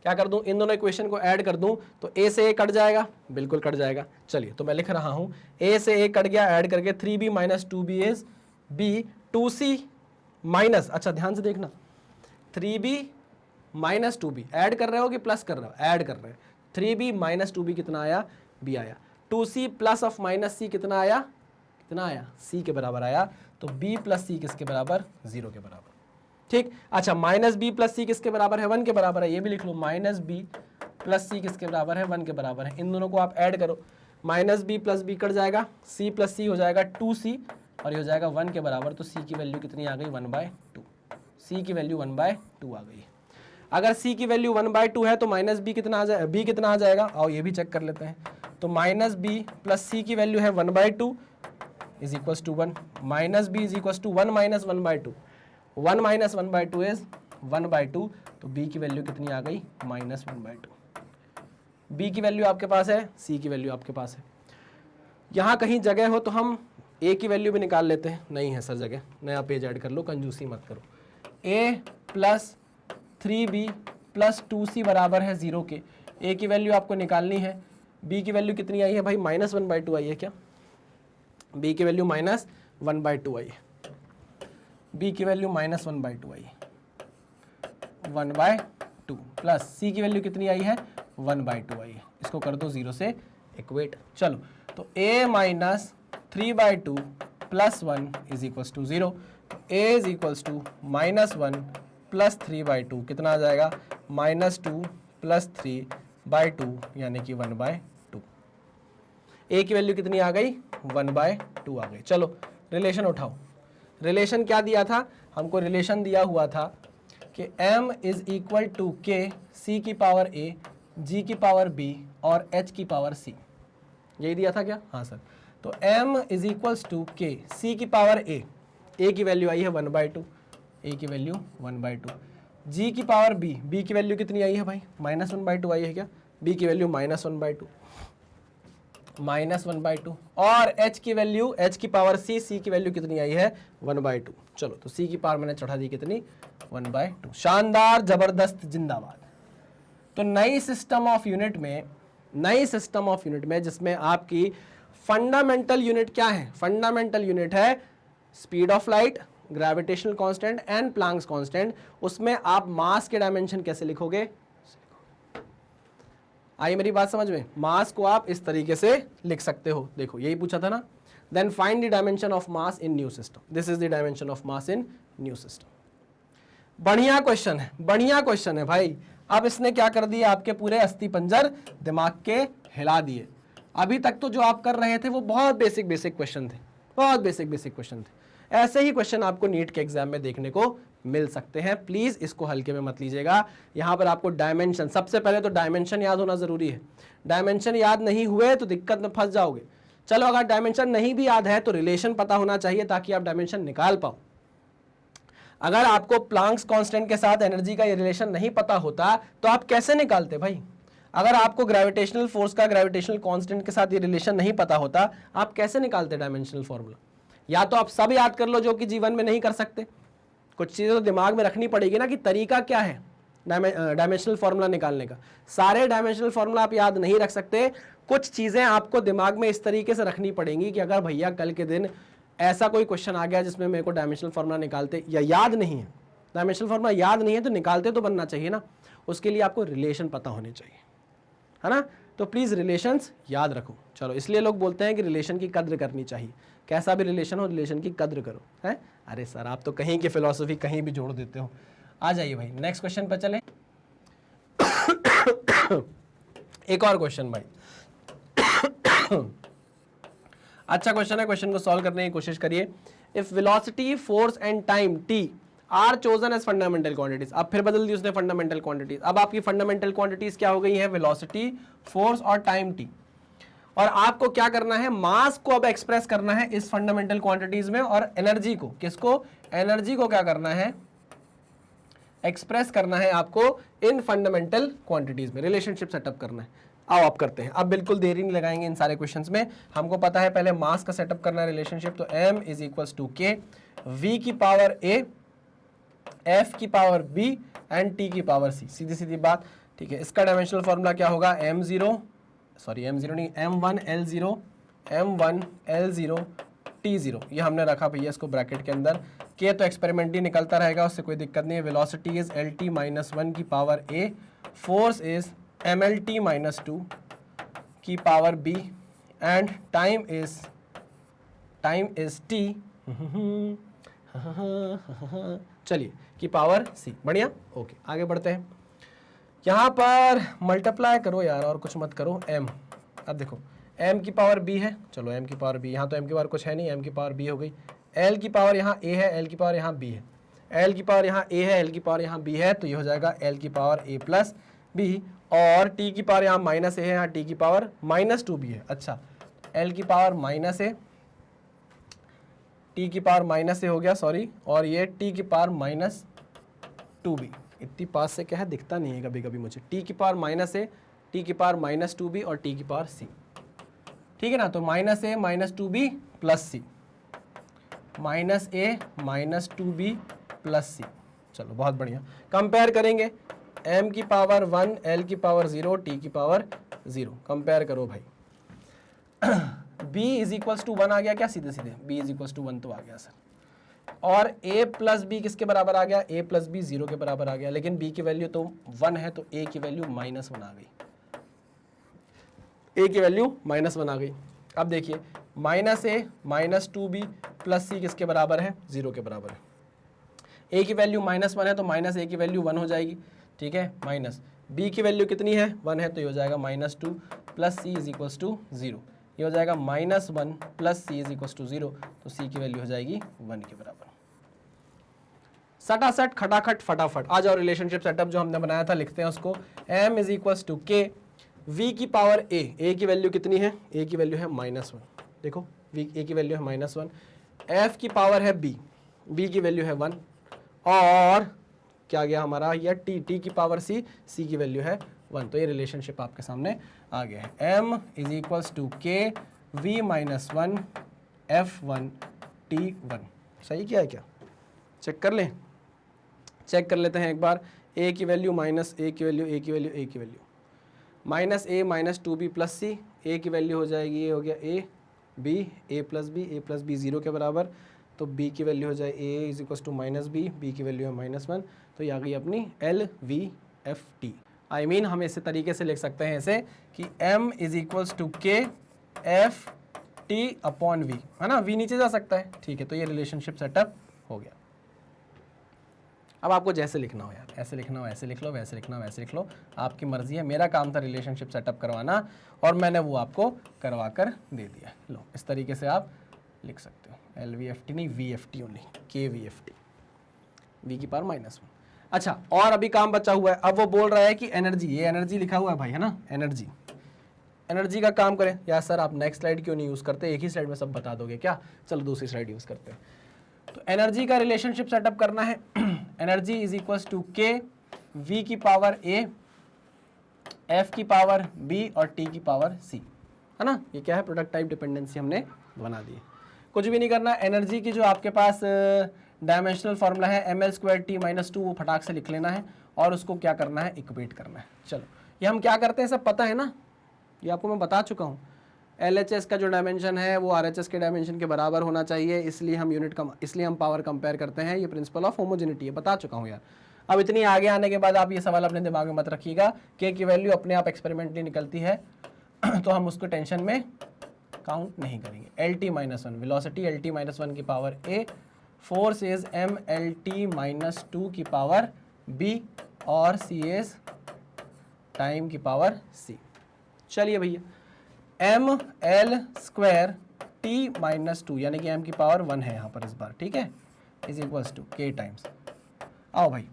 क्या कर दूं, इन दोनों इक्वेशन को ऐड कर दूं तो a से a कट जाएगा, बिल्कुल कट जाएगा। चलिए तो मैं लिख रहा हूं a से a कट गया, ऐड करके 3b minus 2b is b, 2c minus, अच्छा ध्यान से देखना, 3b माइनस 2b ऐड कर रहे हो कि प्लस कर रहे हो, ऐड कर रहे हो, 3b माइनस 2b कितना आया, b आया, 2c plus of minus c कितना आया, कितना आया, c के बराबर आया, तो b प्लस c किसके बराबर, 0 के बराबर। ठीक, अच्छा माइनस बी प्लस सी किसके बराबर है, 1 के बराबर है, ये भी लिख लो, माइनस बी प्लस सी किसके बराबर है, 1 के बराबर है। इन दोनों को आप ऐड करो, minus B plus B cut जाएगा, सी प्लस सी हो जाएगा 2c और ये हो जाएगा 1 के बराबर, तो c की वैल्यू कितनी आ गई, 1/2, c की वैल्यू 1/2 आ गई। अगर c की वैल्यू 1/2 है तो माइनस बी कितना आ जाएगा, b कितना आ जाएगा, आओ ये भी चेक कर लेते हैं। तो माइनस बी प्लस सी की वैल्यू है 1/2 is equal to 1, minus B is equal to 1 minus 1/2, 1 minus 1/2 is 1/2, तो b की वैल्यू कितनी आ गई, माइनस 1/2। b की वैल्यू आपके पास है, c की वैल्यू आपके पास है। यहाँ कहीं जगह हो तो हम a की वैल्यू भी निकाल लेते हैं, नहीं है सर जगह, नया पेज ऐड कर लो, कंजूसी मत करो। a plus 3b plus 2c बराबर है 0 के, a की वैल्यू आपको निकालनी है, b की वैल्यू कितनी आई है भाई, माइनस 1/2 आई है क्या, b की वैल्यू माइनस 1/2 आई है, b की वैल्यू माइनस 1/2 आई है, 1/2 प्लस c की वैल्यू कितनी आई है, 1/2 आई है, इसको कर दो 0 से इक्वेट। चलो तो a minus 3/2 plus 1 is equals to 0, a is equals to minus 1 plus 3/2 कितना आ जाएगा, माइनस 2 प्लस 3/2 यानी कि 1/2। a की वैल्यू कितनी आ गई, 1/2 आ गई। चलो रिलेशन उठाओ, रिलेशन क्या दिया था हमको, रिलेशन दिया हुआ था कि m is equal to k c की पावर a g की पावर b और h की पावर c, यही दिया था क्या, हाँ सर। तो m is equals to k c की पावर a की वैल्यू आई है 1/2, a की वैल्यू 1/2, g की पावर b की वैल्यू कितनी आई है भाई, माइनस 1/2 आई है क्या, b की वैल्यू माइनस 1/2, माइनस 1/2, और h की वैल्यू, h की पावर c की वैल्यू कितनी आई है 1/2। चलो तो c की पावर मैंने चढ़ा दी कितनी, 1/2। शानदार, जबरदस्त, जिंदाबाद। तो नई सिस्टम ऑफ यूनिट में, नई सिस्टम ऑफ यूनिट में जिसमें आपकी फंडामेंटल यूनिट क्या है, फंडामेंटल यूनिट है speed of light, gravitational constant and Planck's constant, उसमें आप मास के डायमेंशन कैसे लिखोगे, आई मेरी बात समझ में, मास को आप इस तरीके से लिख सकते हो, देखो यही पूछा था ना। Then find the dimension of mass in new system, this is the dimension of mass in new system. बढ़िया क्वेश्चन है, बढ़िया क्वेश्चन है भाई। अब इसने क्या कर दिया, आपके पूरे अस्थि पंजर दिमाग के हिला दिए। अभी तक तो जो आप कर रहे थे वो बहुत बेसिक बेसिक क्वेश्चन थे, बहुत बेसिक बेसिक क्वेश्चन थे। ऐसे ही क्वेश्चन आपको नीट के एग्जाम में देखने को मिल सकते हैं, प्लीज इसको हल्के में मत लीजिएगा। यहां पर आपको डायमेंशन, सबसे पहले तो डायमेंशन याद होना जरूरी है। डायमेंशन याद नहीं हुए तो दिक्कत में फंस जाओगे। चलो अगर डायमेंशन नहीं भी याद है तो रिलेशन पता होना चाहिए ताकि आप डायमेंशन निकाल पाओ। अगर आपको प्लैंक्स कांस्टेंट के साथ एनर्जी का ये रिलेशन नहीं पता होता तो आप कैसे निकालते भाई। अगर आपको ग्रेविटेशनल फोर्स का ग्रेविटेशनल कांस्टेंट के साथ ये रिलेशन नहीं पता होता, आप कैसे निकालते डायमेंशनल फॉर्मूला। या तो आप सब याद कर लो जो कि जीवन में नहीं कर सकते, कुछ चीज़ें तो दिमाग में रखनी पड़ेगी ना कि तरीका क्या है डायमेंशनल फॉर्मूला निकालने का। सारे डायमेंशनल फॉर्मूला आप याद नहीं रख सकते, कुछ चीज़ें आपको दिमाग में इस तरीके से रखनी पड़ेंगी कि अगर भैया कल के दिन ऐसा कोई क्वेश्चन आ गया जिसमें मेरे को डायमेंशनल फॉर्मूला निकालते या याद नहीं है, डायमेंशनल फॉर्मूला याद नहीं है तो निकालते तो बनना चाहिए ना, उसके लिए आपको रिलेशन पता होने चाहिए, है ना। तो प्लीज़ रिलेशंस याद रखो। चलो इसलिए लोग बोलते हैं कि रिलेशन की कद्र करनी चाहिए, कैसा भी रिलेशन हो रिलेशन की कद्र करो, है। अरे सर आप तो कहीं की फिलॉसफी कहीं भी जोड़ देते हो। आ जाइए भाई नेक्स्ट क्वेश्चन पर चलें। एक और क्वेश्चन भाई, अच्छा क्वेश्चन है, क्वेश्चन को सॉल्व करने की कोशिश करिए। If velocity, force and time t are chosen as fundamental quantities. अब फिर बदल दी उसने फंडामेंटल क्वांटिटीज। अब आपकी फंडामेंटल क्वांटिटीज क्या हो गई है? वेलोसिटी, फोर्स और टाइम टी। और आपको क्या करना है? मास को अब एक्सप्रेस करना है इस फंडामेंटल क्वांटिटीज में, और एनर्जी को, किसको? एनर्जी को क्या करना है? एक्सप्रेस करना है आपको इन फंडामेंटल क्वांटिटीज में, रिलेशनशिप सेटअप करना है। आओ आप करते हैं। अब बिल्कुल देरी नहीं लगाएंगे इन सारे क्वेश्चंस में। हमको पता है पहले मास का सेटअप करना है रिलेशनशिप, तो m is equals to k v की पावर a f की पावर b एंड t की पावर c। सीधी सीधी बात, ठीक है। इसका डायमेंशनल फॉर्मूला क्या होगा? m0 नहीं, m1 l0 t0। ये हमने रखा भैया इसको ब्रैकेट के अंदर। k तो एक्सपेरिमेंट ही निकलता रहेगा, उससे कोई दिक्कत नहीं है। वेलोसिटी इज lt माइनस 1 की power a, force is mlt minus 2 की power b and time is t चलिए की पावर c। बढ़िया, ओके आगे बढ़ते हैं। यहाँ पर मल्टीप्लाई करो यार, और कुछ मत करो। m, अब देखो m की पावर b है, चलो m की पावर b, यहाँ तो m की पावर कुछ है नहीं, m की पावर b हो गई। l की पावर यहाँ a है, l की पावर यहाँ b है, l की पावर यहाँ a है, l की पावर यहाँ b है, तो ये हो जाएगा l की पावर a प्लस b। और t की पावर यहाँ माइनस a है, यहाँ t की पावर माइनस 2b है। अच्छा, l की पावर माइनस a, t की पावर माइनस a हो गया, सॉरी, और ये t की पावर माइनस 2b। इतनी पास से क्या है दिखता नहीं है कभी कभी मुझे। t की पावर माइनस a, t की पावर माइनस 2b और t की पावर c, ठीक है ना। तो minus a minus 2b plus c, minus a minus 2b plus c। चलो बहुत बढ़िया, कंपेयर करेंगे। m की पावर 1, l की पावर 0, t की पावर 0, कंपेयर करो भाई। b इज इक्वल्स टू 1 आ गया क्या? सीधे सीधे b इज इक्वल्स टू 1 तो आ गया सर। और a प्लस b किसके बराबर आ गया? a प्लस b 0 के बराबर आ गया, लेकिन b की वैल्यू तो 1 है, तो a की वैल्यू माइनस 1 आ गई। a की वैल्यू माइनस 1 आ गई। अब देखिए, minus a minus 2b plus c किसके बराबर है? 0 के बराबर है। a की वैल्यू माइनस 1 है, तो माइनस a की वैल्यू 1 हो जाएगी, ठीक है। माइनस b की वैल्यू कितनी है? 1 है, तो ये हो जाएगा minus 2 plus c is equals to 0। ये हो जाएगा minus 1 plus c is equals to 0, तो c की वैल्यू हो जाएगी 1 के बराबर। सटासट खटाखट फटाफट आ जाओ। रिलेशनशिप सेटअप जो हमने बनाया था लिखते हैं उसको। m is equals to k v की पावर a की वैल्यू कितनी है? a की वैल्यू है माइनस 1, देखो a की वैल्यू है माइनस 1। f की पावर है b की वैल्यू है 1, और क्या गया हमारा? यह t की पावर c की वैल्यू है 1। तो ये रिलेशनशिप आपके सामने आ गया है। m is equals to k v minus 1 f1 t1। सही क्या है? क्या चेक कर लें? चेक कर लेते हैं एक बार। a की वैल्यू माइनस a की वैल्यू, a की वैल्यू, a की value minus a minus 2b plus c। a की वैल्यू हो जाएगी, ये हो गया a प्लस b 0 के बराबर, तो b की वैल्यू हो जाए a is equal to minus b की वैल्यू है माइनस 1, तो ये आ गई अपनी LVFT। आई मीन हम इसी तरीके से लिख सकते हैं इसे कि m is equals to k f t upon v, है ना। v नीचे जा सकता है, ठीक है। तो ये रिलेशनशिप सेटअप हो गया। अब आपको जैसे लिखना हो यार, ऐसे लिखना हो ऐसे लिख लो, वैसे लिखना हो वैसे लिख लो, आपकी मर्जी है। मेरा काम था रिलेशनशिप सेटअप करवाना, और मैंने वो आपको करवा कर दे दिया। लो इस तरीके से आप लिख सकते हो। LVFT नहीं, VFT ओनली, KVFT, v की पावर माइनस 1। अच्छा, और अभी काम बचा हुआ है। अब वो बोल रहा है कि एनर्जी, ये एनर्जी लिखा हुआ है भाई, है ना। एनर्जी का काम करें। यार सर आप नेक्स्ट स्लाइड क्यों नहीं यूज़ करते? एक ही स्लाइड में सब बता दोगे क्या? चलो दूसरी स्लाइड यूज़ करते हैं। तो एनर्जी का रिलेशनशिप सेटअप करना है। Energy is equals to k v की पावर a, f की पावर b और t की पावर c, है ना। ये क्या है? प्रोडक्ट टाइप डिपेंडेंसी हमने बना दी है। कुछ भी नहीं करना। एनर्जी की जो आपके पास डायमेंशनल फॉर्मूला है ml²t-2, वो फटाक से लिख लेना है, और उसको क्या करना है? इक्वेट करना है। चलो, ये हम क्या करते हैं सब पता है ना, ये आपको मैं बता चुका हूँ। LHS का जो डायमेंशन है वो RHS के डायमेंशन के बराबर होना चाहिए, इसलिए हम पावर कंपेयर करते हैं। ये प्रिंसिपल ऑफ होमोजेनिटी है, बता चुका हूँ यार। अब इतनी आगे आने के बाद आप ये सवाल अपने दिमाग में मत रखिएगा। k की वैल्यू अपने आप एक्सपेरिमेंटली निकलती है, तो हम उसको टेंशन में काउंट नहीं करेंगे। LT-1 वेलोसिटी, LT-1 की power a, force is MLT-2 की पावर b, और c इज टाइम की पावर c। चलिए भैया, ML²t-2 यानी कि m की पावर 1 है यहाँ पर इस बार, ठीक है, is equals to k times आओ भाई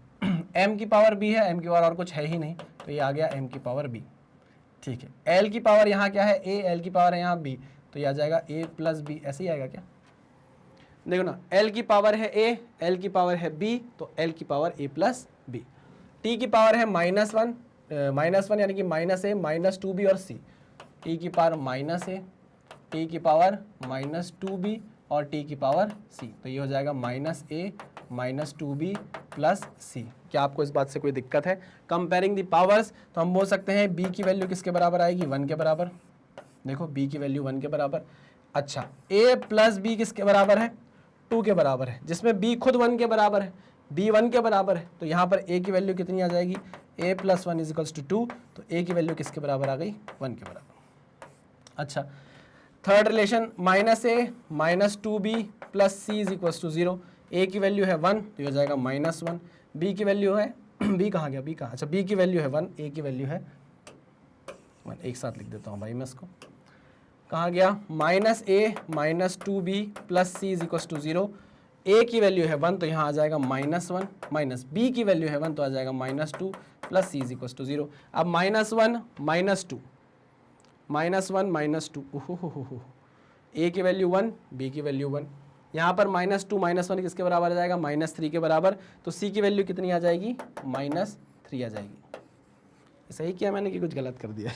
m की पावर b है, m की पावर और कुछ है ही नहीं, तो ये आ गया m की पावर b। ठीक है, l की पावर यहाँ क्या है a, l की पावर है यहाँ b, तो ये आ जाएगा a प्लस b, ऐसे ही आएगा क्या? देखो ना, l की पावर है a, l की पावर है b, तो l की power a plus b। t की पावर है -1 यानी कि -a -2b और c, t की पावर -a, t की पावर -2b और t की पावर c, तो ये हो जाएगा -a -2b प्लस c। क्या आपको इस बात से कोई दिक्कत है? कंपेयरिंग द पावर्स, तो हम बोल सकते हैं b की वैल्यू किसके बराबर आएगी? 1 के बराबर। देखो b की वैल्यू 1 के बराबर। अच्छा, a प्लस b किसके बराबर है? 2 के बराबर है, जिसमें b खुद 1 के बराबर है, b 1 के बराबर है, तो यहाँ पर a की वैल्यू कितनी आ जाएगी? a प्लस 1 इजिकल्स टू 2, तो a की वैल्यू किसके बराबर आ गई? 1 के बराबर। अच्छा, third relation -a -2b plus c is equals to 0, a की वैल्यू है 1, तो ये हो जाएगा -1, b की वैल्यू है b कहाँ गया? b कहाँ? अच्छा, b की वैल्यू है 1, a की वैल्यू है 1, एक साथ लिख देता हूँ भाई मैं इसको। कहाँ गया? -a -2b plus c is equals to 0, a की वैल्यू है 1, तो यहाँ आ जाएगा -1, माइनस b की वैल्यू है 1, तो आ जाएगा -2 plus c is equals to 0। अब -1 -2 ओहो, a की वैल्यू 1, b की वैल्यू 1, यहाँ पर -2 -1 किसके बराबर आ जाएगा? -3 के बराबर, तो c की वैल्यू कितनी आ जाएगी? -3 आ जाएगी। सही किया मैंने कि कुछ गलत कर दिया?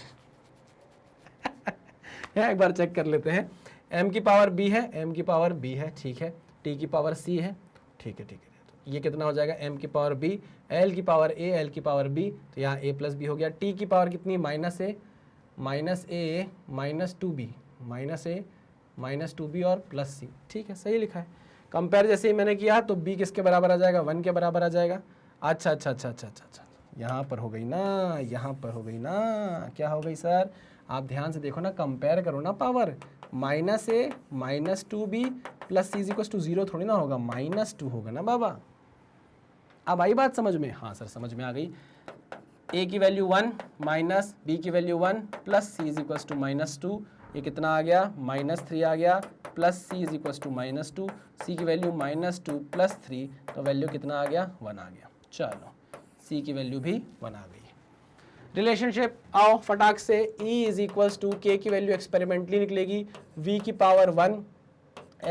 एक बार चेक कर लेते हैं। m की पावर b है, m की पावर b है, ठीक है, t की पावर c है, ठीक है, तो ये कितना हो जाएगा? m की पावर b, l की पावर a, l की पावर b, तो यहाँ a प्लस b हो गया। t की पावर कितनी? -a -2b और प्लस c, ठीक है, सही लिखा है। कंपेयर जैसे ही मैंने किया तो b किसके बराबर आ जाएगा? 1 के बराबर आ जाएगा। अच्छा, यहाँ पर हो गई ना, यहाँ पर हो गई ना, क्या हो गई सर? आप ध्यान से देखो ना, कंपेयर करो ना power, -a -2b plus c equals to 0 थोड़ी ना होगा, -2 होगा ना बाबा। अब आई बात समझ में? हाँ सर, समझ में आ गई। a की वैल्यू 1 माइनस b की value 1 plus c is equals to -2, ये कितना आ गया? -3 आ गया, plus c is equals to -2, c की वैल्यू -2 प्लस 3, तो वैल्यू कितना आ गया? 1 आ गया। चलो, c की वैल्यू भी 1 आ गई। रिलेशनशिप आओ फटाक से, e is equals to k की वैल्यू एक्सपेरिमेंटली निकलेगी v की पावर 1,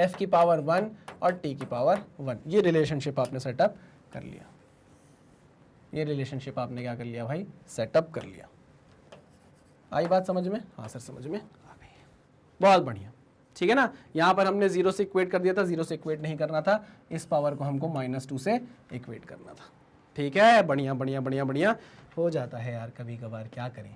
f की पावर 1 और t की पावर 1। ये रिलेशनशिप आपने सेटअप कर लिया, ये रिलेशनशिप आपने क्या कर लिया भाई? सेटअप कर लिया। आई बात समझ में? हाँ सर, समझ में आ गई, बहुत बढ़िया, ठीक है ना। यहाँ पर हमने 0 से इक्वेट कर दिया था, 0 से इक्वेट नहीं करना था, इस पावर को हमको -2 से इक्वेट करना था, ठीक है। बढ़िया हो जाता है यार कभी कभार, क्या करें।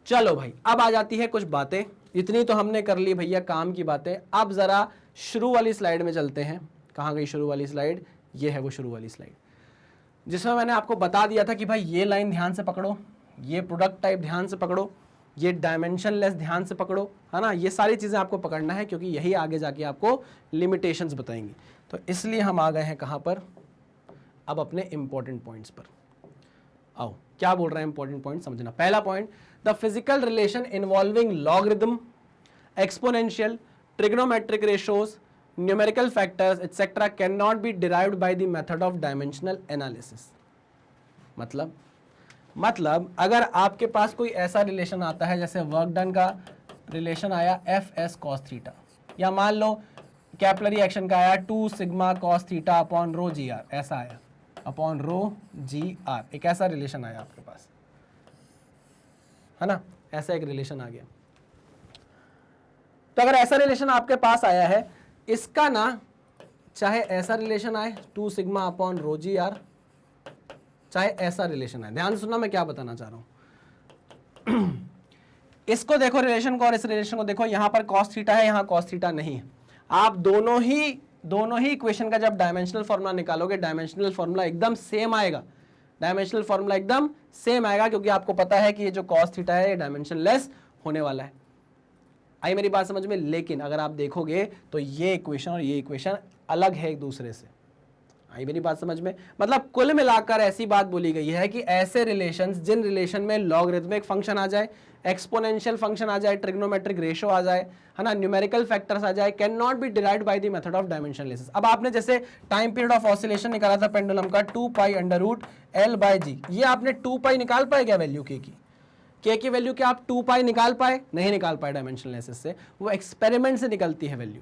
चलो भाई, अब आ जाती है कुछ बातें, इतनी तो हमने कर ली भैया काम की बातें। अब जरा शुरू वाली स्लाइड में चलते हैं। कहाँ गई शुरू वाली स्लाइड? ये है वो शुरू वाली स्लाइड, जिसमें मैंने आपको बता दिया था कि भाई ये लाइन ध्यान से पकड़ो, ये प्रोडक्ट टाइप ध्यान से पकड़ो, ये डायमेंशनलेस ध्यान से पकड़ो, है ना। ये सारी चीज़ें आपको पकड़ना है, क्योंकि यही आगे जाके आपको लिमिटेशंस बताएंगी। तो इसलिए हम आ गए हैं कहाँ पर? अब अपने इंपॉर्टेंट पॉइंट्स पर। आओ, क्या बोल रहा है इंपॉर्टेंट पॉइंट समझना। पहला point, the physical relation involving logarithm, exponential, trigonometric ratios, numerical factors etcetera can not be derived by the method of dimensional analysis. मतलब अगर आपके पास कोई ऐसा रिलेशन आता है, जैसे वर्क डन का रिलेशन आया Fs cos थीटा, या मान लो कैपलरी एक्शन का आया 2 sigma cos theta upon rho G R, ऐसा आया अपॉन रो जी आर, एक ऐसा रिलेशन आया आपके पास, है ना, ऐसा एक रिलेशन आ गया। तो अगर ऐसा रिलेशन आपके पास आया है, इसका ना चाहे ऐसा रिलेशन आए 2 sigma upon rho G R, चाहे ऐसा रिलेशन आए, ध्यान से सुनना मैं क्या बताना चाह रहा हूं। इसको देखो रिलेशन को, और इस रिलेशन को देखो, यहां पर cos थीटा है, यहां cos थीटा नहीं है। आप दोनों ही इक्वेशन का जब डायमेंशनल फॉर्मूला निकालोगे, डायमेंशनल फॉर्मूला एकदम सेम आएगा, डायमेंशनल फॉर्मूला एकदम सेम आएगा, क्योंकि आपको पता है कि ये जो cos थीटा है ये डायमेंशनलेस होने वाला है। आई मेरी बात समझ में? लेकिन अगर आप देखोगे तो ये इक्वेशन और ये इक्वेशन अलग है एक दूसरे से, आई मेरी बात समझ में? मतलब कुल मिलाकर ऐसी बात बोली गई है कि ऐसे रिलेशंस जिन रिलेशन में लॉगरिथमिक फंक्शन आ जाए, एक्सपोनेंशियल फंक्शन आ जाए, ट्रिग्नोमेट्रिक रेशो आ जाए, है ना, न्यूमेरिकल फैक्टर्स आ जाए, can not be derived by the method of dimension analysis. अब आपने जैसे टाइम पीरियड ऑफ ऑसिलेशन निकाला था पेंडुलम का 2 pi under root L by G, ये आपने 2 पाई निकाल पाए क्या वैल्यू के की वैल्यू क्या आप 2 पाई निकाल पाए? नहीं निकाल पाए डायमेंशनल एनालिसिस से, वो एक्सपेरिमेंट से निकलती है वैल्यू।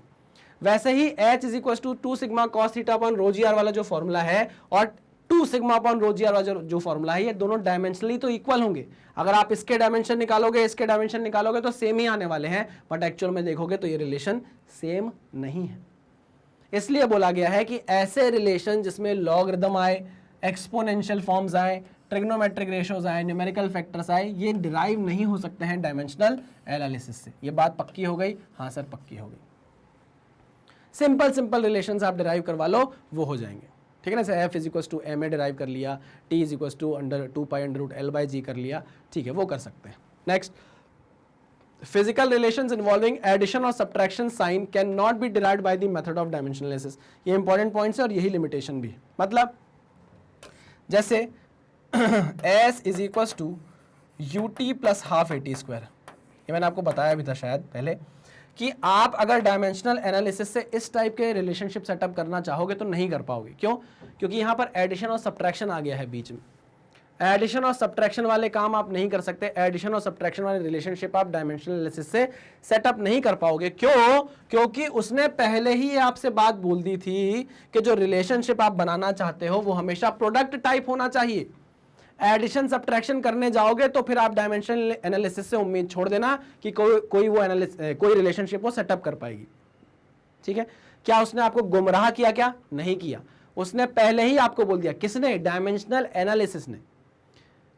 वैसे ही h is equal to 2 sigma cos theta upon rho G R वाला जो फॉर्मूला है और 2 sigma upon rho G R वाला जो फॉर्मूला है, ये दोनों डायमेंशनली तो इक्वल होंगे। अगर आप इसके डायमेंशन निकालोगे, इसके डायमेंशन निकालोगे तो सेम ही आने वाले हैं, बट एक्चुअल में देखोगे तो ये रिलेशन सेम नहीं है। इसलिए बोला गया है कि ऐसे रिलेशन जिसमें लॉगरिथम आए, एक्सपोनेंशियल फॉर्म्स आए, ट्रिग्नोमेट्रिक रेशोज आए, न्यूमेरिकल फैक्टर्स आए, ये डिराइव नहीं हो सकते हैं डायमेंशनल एनालिसिस से। ये बात पक्की हो गई? हाँ सर पक्की हो गई। सिंपल रिलेशंस आप डिराइव करवा लो, वो हो जाएंगे, ठीक है ना। जैसे f is equal to M A derive कर लिया, t is equal to under 2 pi under root L by G कर लिया, ठीक है, वो कर सकते हैं। Next, physical relations involving addition और subtraction sign can not be derived by the method of dimensional analysis. ये इंपॉर्टेंट पॉइंट्स है और यही लिमिटेशन भी है। मतलब जैसे s is equal to U T plus half A T square, ये मैंने आपको बताया भी था शायद पहले कि आप अगर डायमेंशनल एनालिसिस से इस टाइप के रिलेशनशिप सेटअप करना चाहोगे तो नहीं कर पाओगे। क्यों? क्योंकि यहाँ पर एडिशन और सब्ट्रैक्शन आ गया है बीच में। एडिशन और सब्ट्रैक्शन वाले काम आप नहीं कर सकते, एडिशन और सब्ट्रैक्शन वाले रिलेशनशिप आप डायमेंशनल एनालिसिस से सेटअप नहीं कर पाओगे। क्यों? क्योंकि उसने पहले ही आपसे बात बोल दी थी कि जो रिलेशनशिप आप बनाना चाहते हो वो हमेशा प्रोडक्ट टाइप होना चाहिए। एडिशन सब्ट्रैक्शन करने जाओगे तो फिर आप डायमेंशनल एनालिसिस से उम्मीद छोड़ देना कि कोई रिलेशनशिप को सेटअप कर पाएगी, ठीक है। क्या उसने आपको गुमराह किया? क्या नहीं किया, उसने पहले ही आपको बोल दिया। किसने? डायमेंशनल एनालिसिस ने,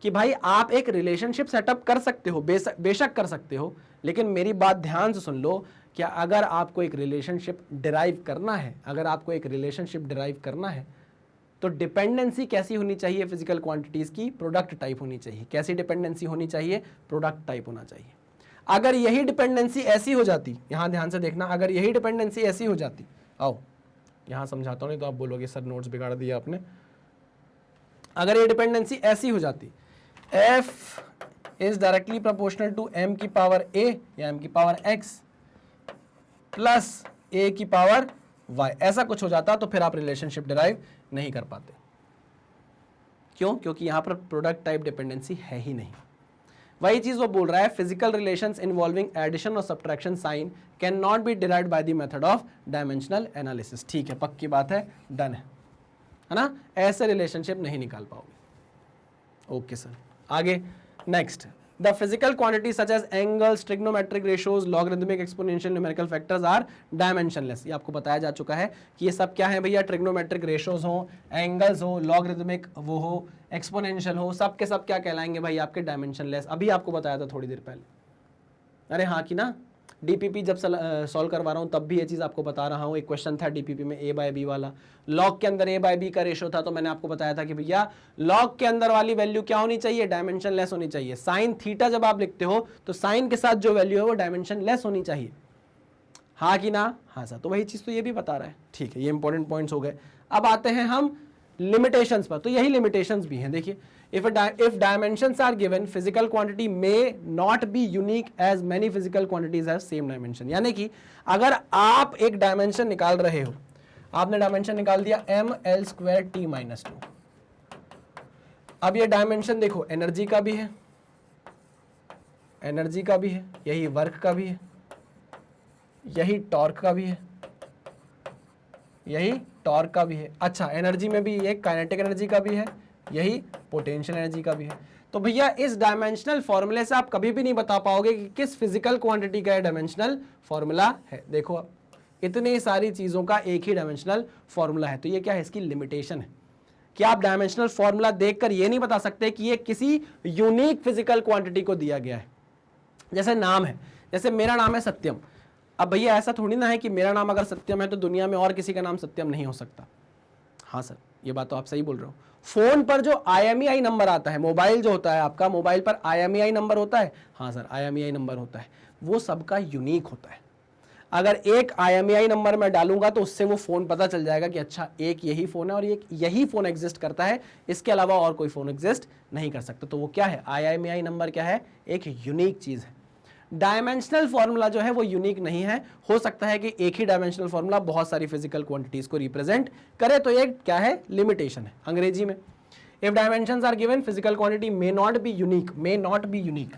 कि भाई आप एक रिलेशनशिप सेटअप कर सकते हो, बेशक कर सकते हो, लेकिन मेरी बात ध्यान से सुन लो। क्या अगर आपको एक रिलेशनशिप डिराइव करना है, तो डिपेंडेंसी कैसी होनी चाहिए? फिजिकल क्वांटिटीज की प्रोडक्ट टाइप होनी चाहिए। कैसी डिपेंडेंसी होनी चाहिए? प्रोडक्ट टाइप होना चाहिए। अगर यही डिपेंडेंसी ऐसी हो जाती, यहां ध्यान से देखना, अगर यही डिपेंडेंसी ऐसी हो जाती, आओ यहां समझाता हूं, नहीं तो आप बोलोगे सर नोट्स बिगाड़ दिया आपने। अगर ये डिपेंडेंसी ऐसी हो जाती, f is directly proportional to m की पावर a या m की पावर x प्लस a की पावर y, ऐसा कुछ हो जाता तो फिर आप रिलेशनशिप डिराइव नहीं कर पाते। क्यों? क्योंकि यहां पर प्रोडक्ट टाइप डिपेंडेंसी है ही नहीं। वही चीज वो बोल रहा है, फिजिकल रिलेशंस इन्वॉल्विंग एडिशन और subtraction sign can not be derived by the method of dimensional analysis. ठीक है, पक्की बात है, डन है ना। ऐसे रिलेशनशिप नहीं निकाल पाओगे। ओके सर, आगे next, the physical quantity such as angles, trigonometric ratios, logarithmic, exponential, numerical factors are dimensionless. ये आपको बताया जा चुका है कि ये सब क्या है भैया, ट्रिग्नोमेट्रिक रेशियोज हो, एंगल्स हो, लॉगरिथमिक वो हो, एक्सपोनेंशियल हो, सब के सब क्या कहलाएंगे भाई आपके डायमेंशनलेस। अभी आपको बताया था थोड़ी देर पहले, अरे हाँ कि ना, डीपीपी जब सॉल्व करवा रहा हूँ तब भी ये चीज़ आपको बता रहा हूँ। एक क्वेश्चन था डीपीपी में ए बाय बी वाला, लॉग के अंदर ए बाय बी का रेशो था, तो मैंने आपको बताया था कि भैया लॉग के अंदर वाली वैल्यू क्या होनी चाहिए, डायमेंशन लेस होनी चाहिए। साइन थीटा जब आप लिखते हो तो साइन के साथ जो वैल्यू है वो डायमेंशन लेस होनी चाहिए, हाँ कि ना। हाँ सर, तो वही चीज़ तो ये भी बता रहा है। ठीक है, ये इंपॉर्टेंट पॉइंट्स हो गए। अब आते हैं हम लिमिटेशंस पर, तो यही लिमिटेशंस भी हैं। देखिए, if dimensions are given, physical quantity may not be unique as many physical quantities have same dimension। यानी कि अगर आप एक डायमेंशन निकाल रहे हो, आपने डायमेंशन निकाल दिया ml² t - 2। अब ये डायमेंशन देखो, एनर्जी का भी है, एनर्जी का भी है, यही वर्क का भी है, यही टॉर्क का भी है, यही टॉर्क का भी है। अच्छा, एनर्जी में भी एक काइनेटिक एनर्जी का भी है, यही पोटेंशियल एनर्जी का भी है। तो भैया इस डायमेंशनल फॉर्मूले से आप कभी भी नहीं बता पाओगे कि किस फिजिकल क्वांटिटी का डायमेंशनल फॉर्मूला है। देखो, अब इतनी सारी चीजों का एक ही डायमेंशनल फॉर्मूला है, तो ये क्या है, इसकी लिमिटेशन है कि आप डायमेंशनल फॉर्मूला देखकर ये नहीं बता सकते कि ये किसी यूनिक फिजिकल क्वांटिटी को दिया गया है। जैसे नाम है, जैसे मेरा नाम है सत्यम। अब भैया ऐसा थोड़ी ना है कि मेरा नाम अगर सत्यम है तो दुनिया में और किसी का नाम सत्यम नहीं हो सकता। हाँ सर, ये बात तो आप सही बोल रहे हो। फोन पर जो IMEI नंबर आता है, मोबाइल जो होता है आपका, मोबाइल पर IMEI नंबर होता है। हाँ सर, IMEI नंबर होता है, वो सबका यूनिक होता है। अगर एक IMEI नंबर मैं डालूंगा तो उससे वो फोन पता चल जाएगा कि अच्छा एक यही फोन है और एक यही फोन एग्जिस्ट करता है, इसके अलावा और कोई फोन एग्जिस्ट नहीं कर सकता। तो वो क्या है, IMEI नंबर क्या है, एक यूनिक चीज है। डायमेंशनल फॉर्मूला जो है वो यूनिक नहीं है, हो सकता है कि एक ही डायमेंशनल फॉर्मूला बहुत सारी फिजिकल क्वांटिटीज को रिप्रेजेंट करे, तो ये क्या है, लिमिटेशन है अंग्रेजी में। If dimensions are given, physical quantity may not be unique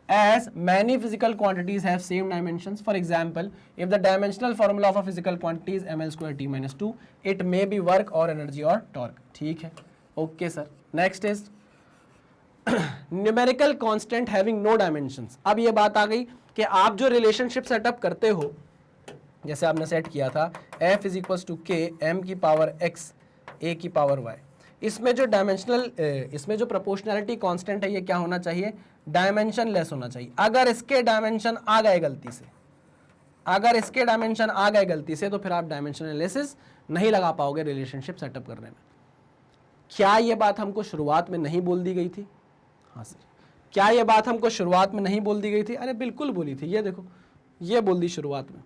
as many physical quantities have same dimensions. For example, if the dimensional formula of a physical quantity is ml square t minus 2, it may be work or energy or torque. ठीक है, okay sir. Next is numerical constant having no dimensions. अब ये बात आ गई कि आप जो relationship setup करते हो, जैसे आपने सेट किया था f is equal to K m की पावर x a की पावर y, इसमें जो डायमेंशनल इसमें जो प्रोपोर्शनैलिटी कांस्टेंट है ये क्या होना चाहिए, डायमेंशन लेस होना चाहिए। अगर इसके डायमेंशन आ गए गलती से, अगर इसके डायमेंशन आ गए गलती से, तो फिर आप डायमेंशन एनालिसिस नहीं लगा पाओगे रिलेशनशिप सेटअप करने में। क्या ये बात हमको शुरुआत में नहीं बोल दी गई थी? हाँ सर। क्या ये बात हमको शुरुआत में नहीं बोल दी गई थी? अरे बिल्कुल बोली थी। ये देखो, ये बोल दी शुरुआत में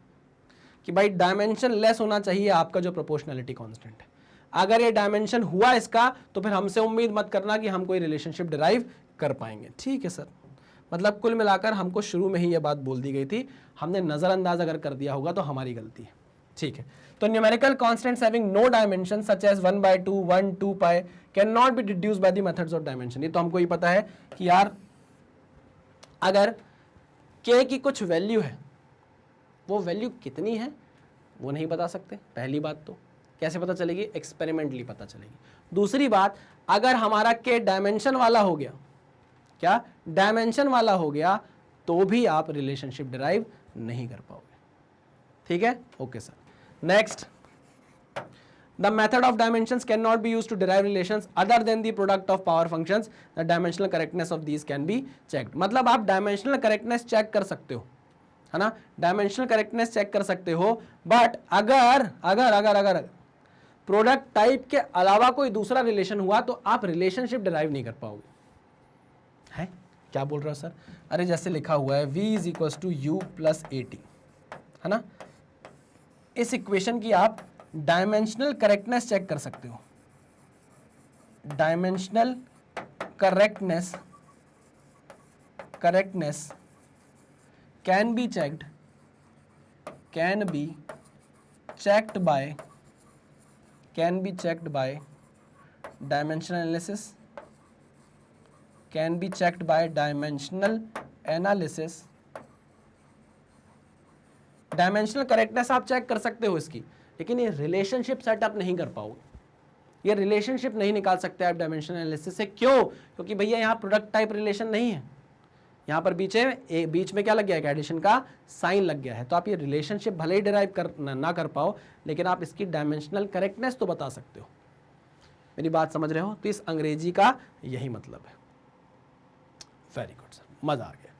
कि भाई डायमेंशन लेस होना चाहिए आपका जो प्रोपोर्शनैलिटी कांस्टेंट है। अगर ये डायमेंशन हुआ इसका, तो फिर हमसे उम्मीद मत करना कि हम कोई रिलेशनशिप डिराइव कर पाएंगे। ठीक है सर, मतलब कुल मिलाकर हमको शुरू में ही ये बात बोल दी गई थी, हमने नजरअंदाज अगर कर दिया होगा तो हमारी गलती है। ठीक है, तो numerical constants having no dimension such as 1/2, 1, 2 pi can not be deduced by the methods of dimension. ये तो हमको ही पता है कि यार अगर k की कुछ वैल्यू है, वो वैल्यू कितनी है वो नहीं बता सकते। पहली बात तो कैसे पता चलेगी, एक्सपेरिमेंटली पता चलेगी। दूसरी बात, अगर हमारा k डायमेंशन वाला हो गया, क्या डायमेंशन वाला हो गया, तो भी आप रिलेशनशिप डिराइव नहीं कर पाओगे। ठीक है, okay sir. Next, the method of dimensions can not be used to derive relations other than the product of power functions, the dimensional correctness of these can be checked. मतलब आप dimensional correctness check कर सकते हो, है ना, dimensional correctness check कर सकते हो, बट अगर अगर अगर अगर प्रोडक्ट टाइप के अलावा कोई दूसरा रिलेशन हुआ तो आप रिलेशनशिप डिराइव नहीं कर पाओगे। है क्या बोल रहे हो सर? अरे जैसे लिखा हुआ है v is equal to u plus AT, है ना, इस इक्वेशन की आप डायमेंशनल करेक्टनेस चेक कर सकते हो। Dimensional correctness can be checked by dimensional analysis, dimensional correctness आप चेक कर सकते हो इसकी, लेकिन ये रिलेशनशिप सेटअप नहीं कर पाओगे। ये रिलेशनशिप नहीं निकाल सकते आप डायमेंशनल एनालिसिस से। क्यों? क्योंकि भैया यहाँ प्रोडक्ट टाइप रिलेशन नहीं है, यहाँ पर बीच में क्या लग गया है, एडिशन का साइन लग गया है। तो आप ये रिलेशनशिप भले ही डिराइव ना कर पाओ, लेकिन आप इसकी डायमेंशनल करेक्टनेस तो बता सकते हो। मेरी बात समझ रहे हो? तो इस अंग्रेजी का यही मतलब है। वेरी गुड सर, मजा आ गया।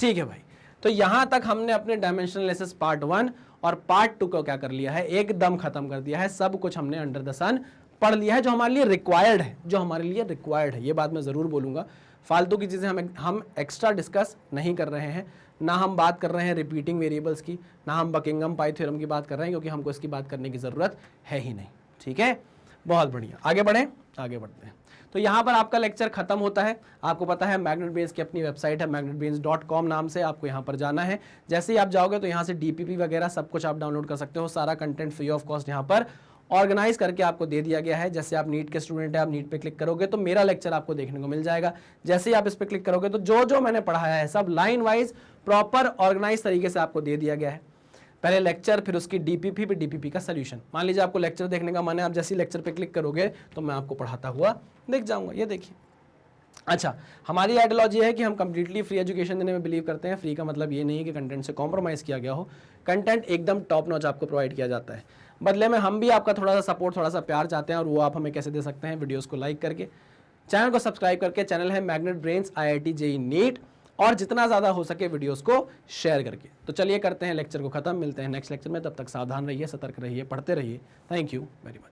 ठीक है भाई, तो यहां तक हमने अपने डायमेंशनल एनालिसिस पार्ट 1 और पार्ट 2 को क्या कर लिया है, एकदम खत्म कर दिया है। सब कुछ हमने अंडर द सन पढ़ लिया है जो हमारे लिए रिक्वायर्ड है, ये बात मैं जरूर बोलूंगा। फालतू की चीजें हम एक्स्ट्रा डिस्कस नहीं कर रहे हैं, ना हम बात कर रहे हैं रिपीटिंग वेरिएबल्स की, ना हम बकिंगम पाई थ्योरम की बात कर रहे हैं, क्योंकि हमको इसकी बात करने की जरूरत है ही नहीं। ठीक है, बहुत बढ़िया, आगे बढ़ते हैं। तो यहाँ पर आपका लेक्चर खत्म होता है। आपको पता है मैग्नेट ब्रेन्स की अपनी वेबसाइट है magnetbrains.com नाम से, आपको यहाँ पर जाना है। जैसे ही आप जाओगे तो यहाँ से DPP वगैरह सब कुछ आप डाउनलोड कर सकते हो। सारा कंटेंट फ्री ऑफ कॉस्ट यहाँ पर ऑर्गेनाइज करके आपको दे दिया गया है। जैसे आप नीट के स्टूडेंट हैं, आप नीट पे क्लिक करोगे तो मेरा लेक्चर आपको देखने को मिल जाएगा। जैसे ही आप इस पे क्लिक करोगे तो जो जो मैंने पढ़ाया है सब लाइन वाइज प्रॉपर ऑर्गेनाइज तरीके से आपको दे दिया गया है। पहले लेक्चर, फिर उसकी DPP, फिर DPP का सोल्यूशन। मान लीजिए आपको लेक्चर देखने का मन है, आप जैसे ही लेक्चर पे क्लिक करोगे तो मैं आपको पढ़ाता हुआ दिख जाऊंगा। ये देखिए, अच्छा, हमारी आइडियोलॉजी है कि हम कंप्लीटली फ्री एजुकेशन देने में बिलीव करते हैं। फ्री का मतलब ये नहीं है कि कंटेंट से कॉम्प्रोमाइज किया गया हो, कंटेंट एकदम टॉप नॉच आपको प्रोवाइड किया जाता है। बदले में हम भी आपका थोड़ा सा सपोर्ट, थोड़ा सा प्यार चाहते हैं, और वो आप हमें कैसे दे सकते हैं, वीडियोस को लाइक करके, चैनल को सब्सक्राइब करके। चैनल है magnet brains IIT JEE NEET, और जितना ज़्यादा हो सके वीडियोस को शेयर करके। तो चलिए करते हैं लेक्चर को खत्म, मिलते हैं नेक्स्ट लेक्चर में। तब तक सावधान रहिए, सतर्क रहिए, पढ़ते रहिए। Thank you very much.